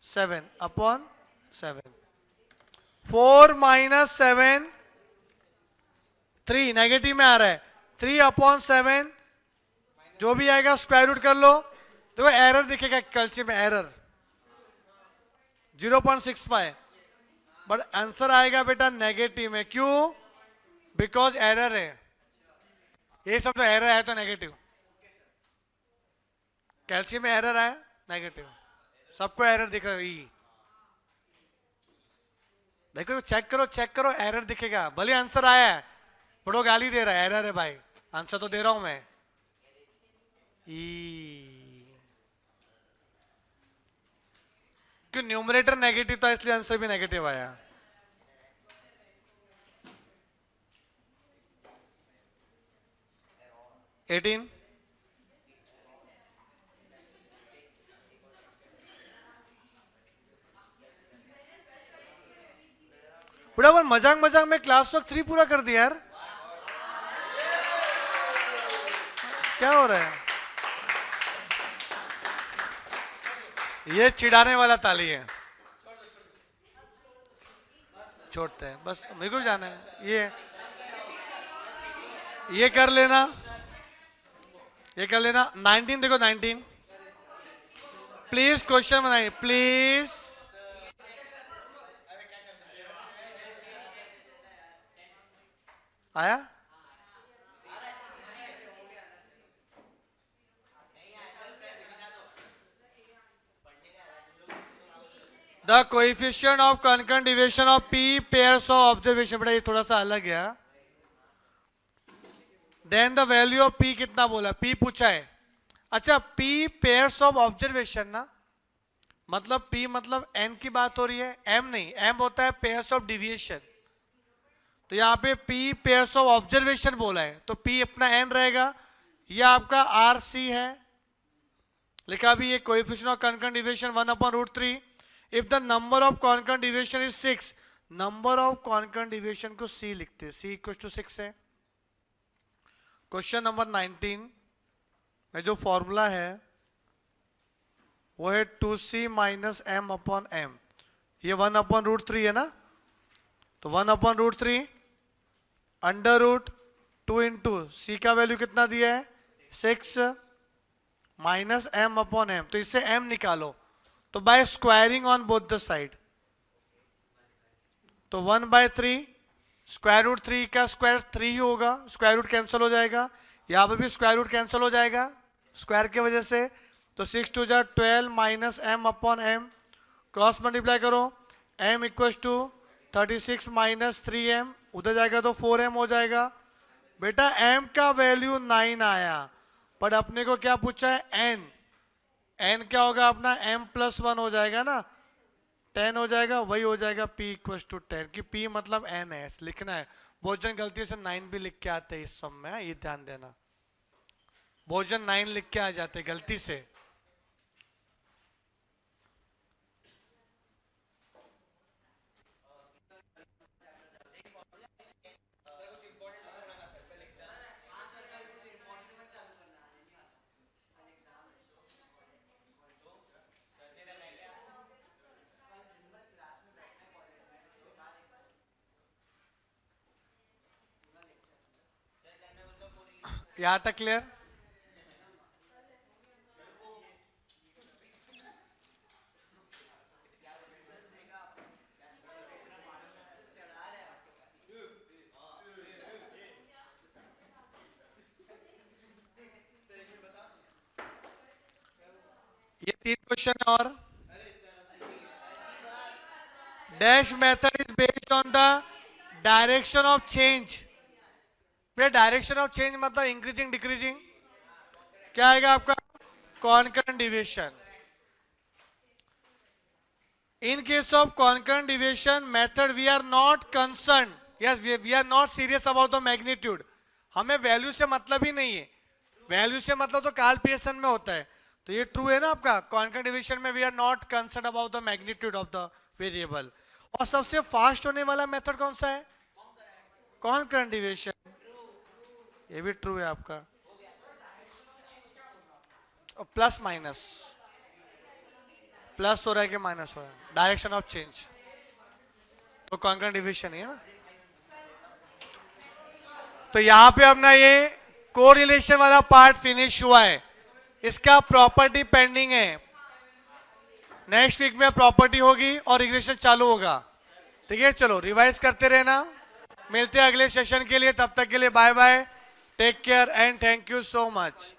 7 अपॉन 7, 4 माइनस 7, 3 नेगेटिव में आ रहा है, 3 अपॉन 7, जो भी आएगा स्क्वायर रूट कर लो। देखो एरर दिखेगा कैलकुलेशन में, एरर 0.65, बट आंसर आएगा बेटा नेगेटिव में। क्यों? बिकॉज एरर है, ये सब तो एरर है तो नेगेटिव। कैल्शियम में एरर आया नेगेटिव, सबको एरर दिख रहा है। ई देखो चेक करो एरर दिखेगा, भले आंसर आया है, बड़ो गाली दे रहा है, एरर है भाई, आंसर तो दे रहा हूं मैं। क्यों? न्यूमरेटर नेगेटिव था इसलिए आंसर भी नेगेटिव आया। एटीन, बड़ा अपन मजाक मजाक में क्लास वर्क 3 पूरा कर दिया यार, क्या हो रहा है? ये चिढ़ाने वाला ताली है, छोड़ते हैं बस, मेरे को जाना है। ये कर लेना, ये कर लेना। 19 देखो, 19 प्लीज क्वेश्चन बनाइए प्लीज। आया? The coefficient of concurrent deviation of P pairs of observation, बेटा ये थोड़ा सा अलग है। Then the value of P कितना बोला, P पूछा है। अच्छा P पेयर्स ऑफ ऑब्जर्वेशन ना, मतलब P मतलब N की बात हो रही है, M नहीं, M होता है पेयर्स ऑफ डिविएशन। तो यहाँ पे P पेयर्स ऑफ ऑब्जर्वेशन बोला है, तो P अपना N रहेगा, यह आपका RC है, लिखा भी ये coefficient of concurrent deviation 1/√3। If the number of concurrent deviation is 6, number of concurrent deviation को C लिखते हैं, C इक्वल टू 6 है। क्वेश्चन नंबर 19 में जो फॉर्मूला है वो है 2C minus M upon M, ये 1/√3 है ना, तो 1/√3 अंडर रूट 2 इंटू सी का वैल्यू कितना दिया है 6 माइनस एम अपॉन एम, तो इससे एम निकालो, तो by squaring on both the side, तो 1/3 स्क्वायर रूट 3 का स्क्वायर 3 ही होगा, स्क्वायर रूट कैंसिल हो जाएगा, यहाँ पे भी स्क्वायर रूट कैंसिल हो जाएगा स्क्वायर की वजह से, तो 6 2 जा 12 minus m upon m, cross multiply करो, m equal to 36 minus 3m, उधर जाएगा तो 4m हो जाएगा। बेटा m का वैल्यू 9 आया, पर अपने को क्या पूछा है n क्या होगा अपना m+1 हो जाएगा ना, 10 हो जाएगा, वही हो जाएगा p इक्वल टू 10, कि p मतलब n है, लिखना है। बहुत जन गलती से 9 भी लिख के आते हैं इस सम में, ये ध्यान देना, बहुत जन 9 लिख के आ जाते गलती से। यहां तक क्लियर? ये 3 क्वेश्चन और dash method is based on the direction of change. Direction of change मतलब इंक्रीजिंग डिक्रीजिंग, क्या आएगा आपका concurrent deviation. In case of concurrent deviation method we are not concern, yes we are not serious about the magnitude, हमें वैल्यू से मतलब ही नहीं है, वैल्यू से मतलब तो कैलकुलेशन में होता है, तो ये ट्रू है ना आपका, कॉन्करेंट डिविएशन में we are not concern about the magnitude of the variable. और सबसे फास्ट होने वाला मेथड कौन सा है, कॉन्करेंट डिविएशन, ये भी ट्रू है आपका। प्लस माइनस, प्लस हो रहा है कि माइनस हो रहा है, डायरेक्शन ऑफ चेंज, तो कॉन्करेंट डिविएशन है ना। तो यहां पे अपना ये कोरिलेशन वाला पार्ट फिनिश हुआ है, इसका प्रॉपर्टी पेंडिंग है, नेक्स्ट वीक में प्रॉपर्टी होगी और रिग्रेशन चालू होगा, ठीक है। चलो रिवाइज करते रहना, मिलते हैं अगले सेशन के लिए, तब तक के लिए bye bye, take care and thank you so much.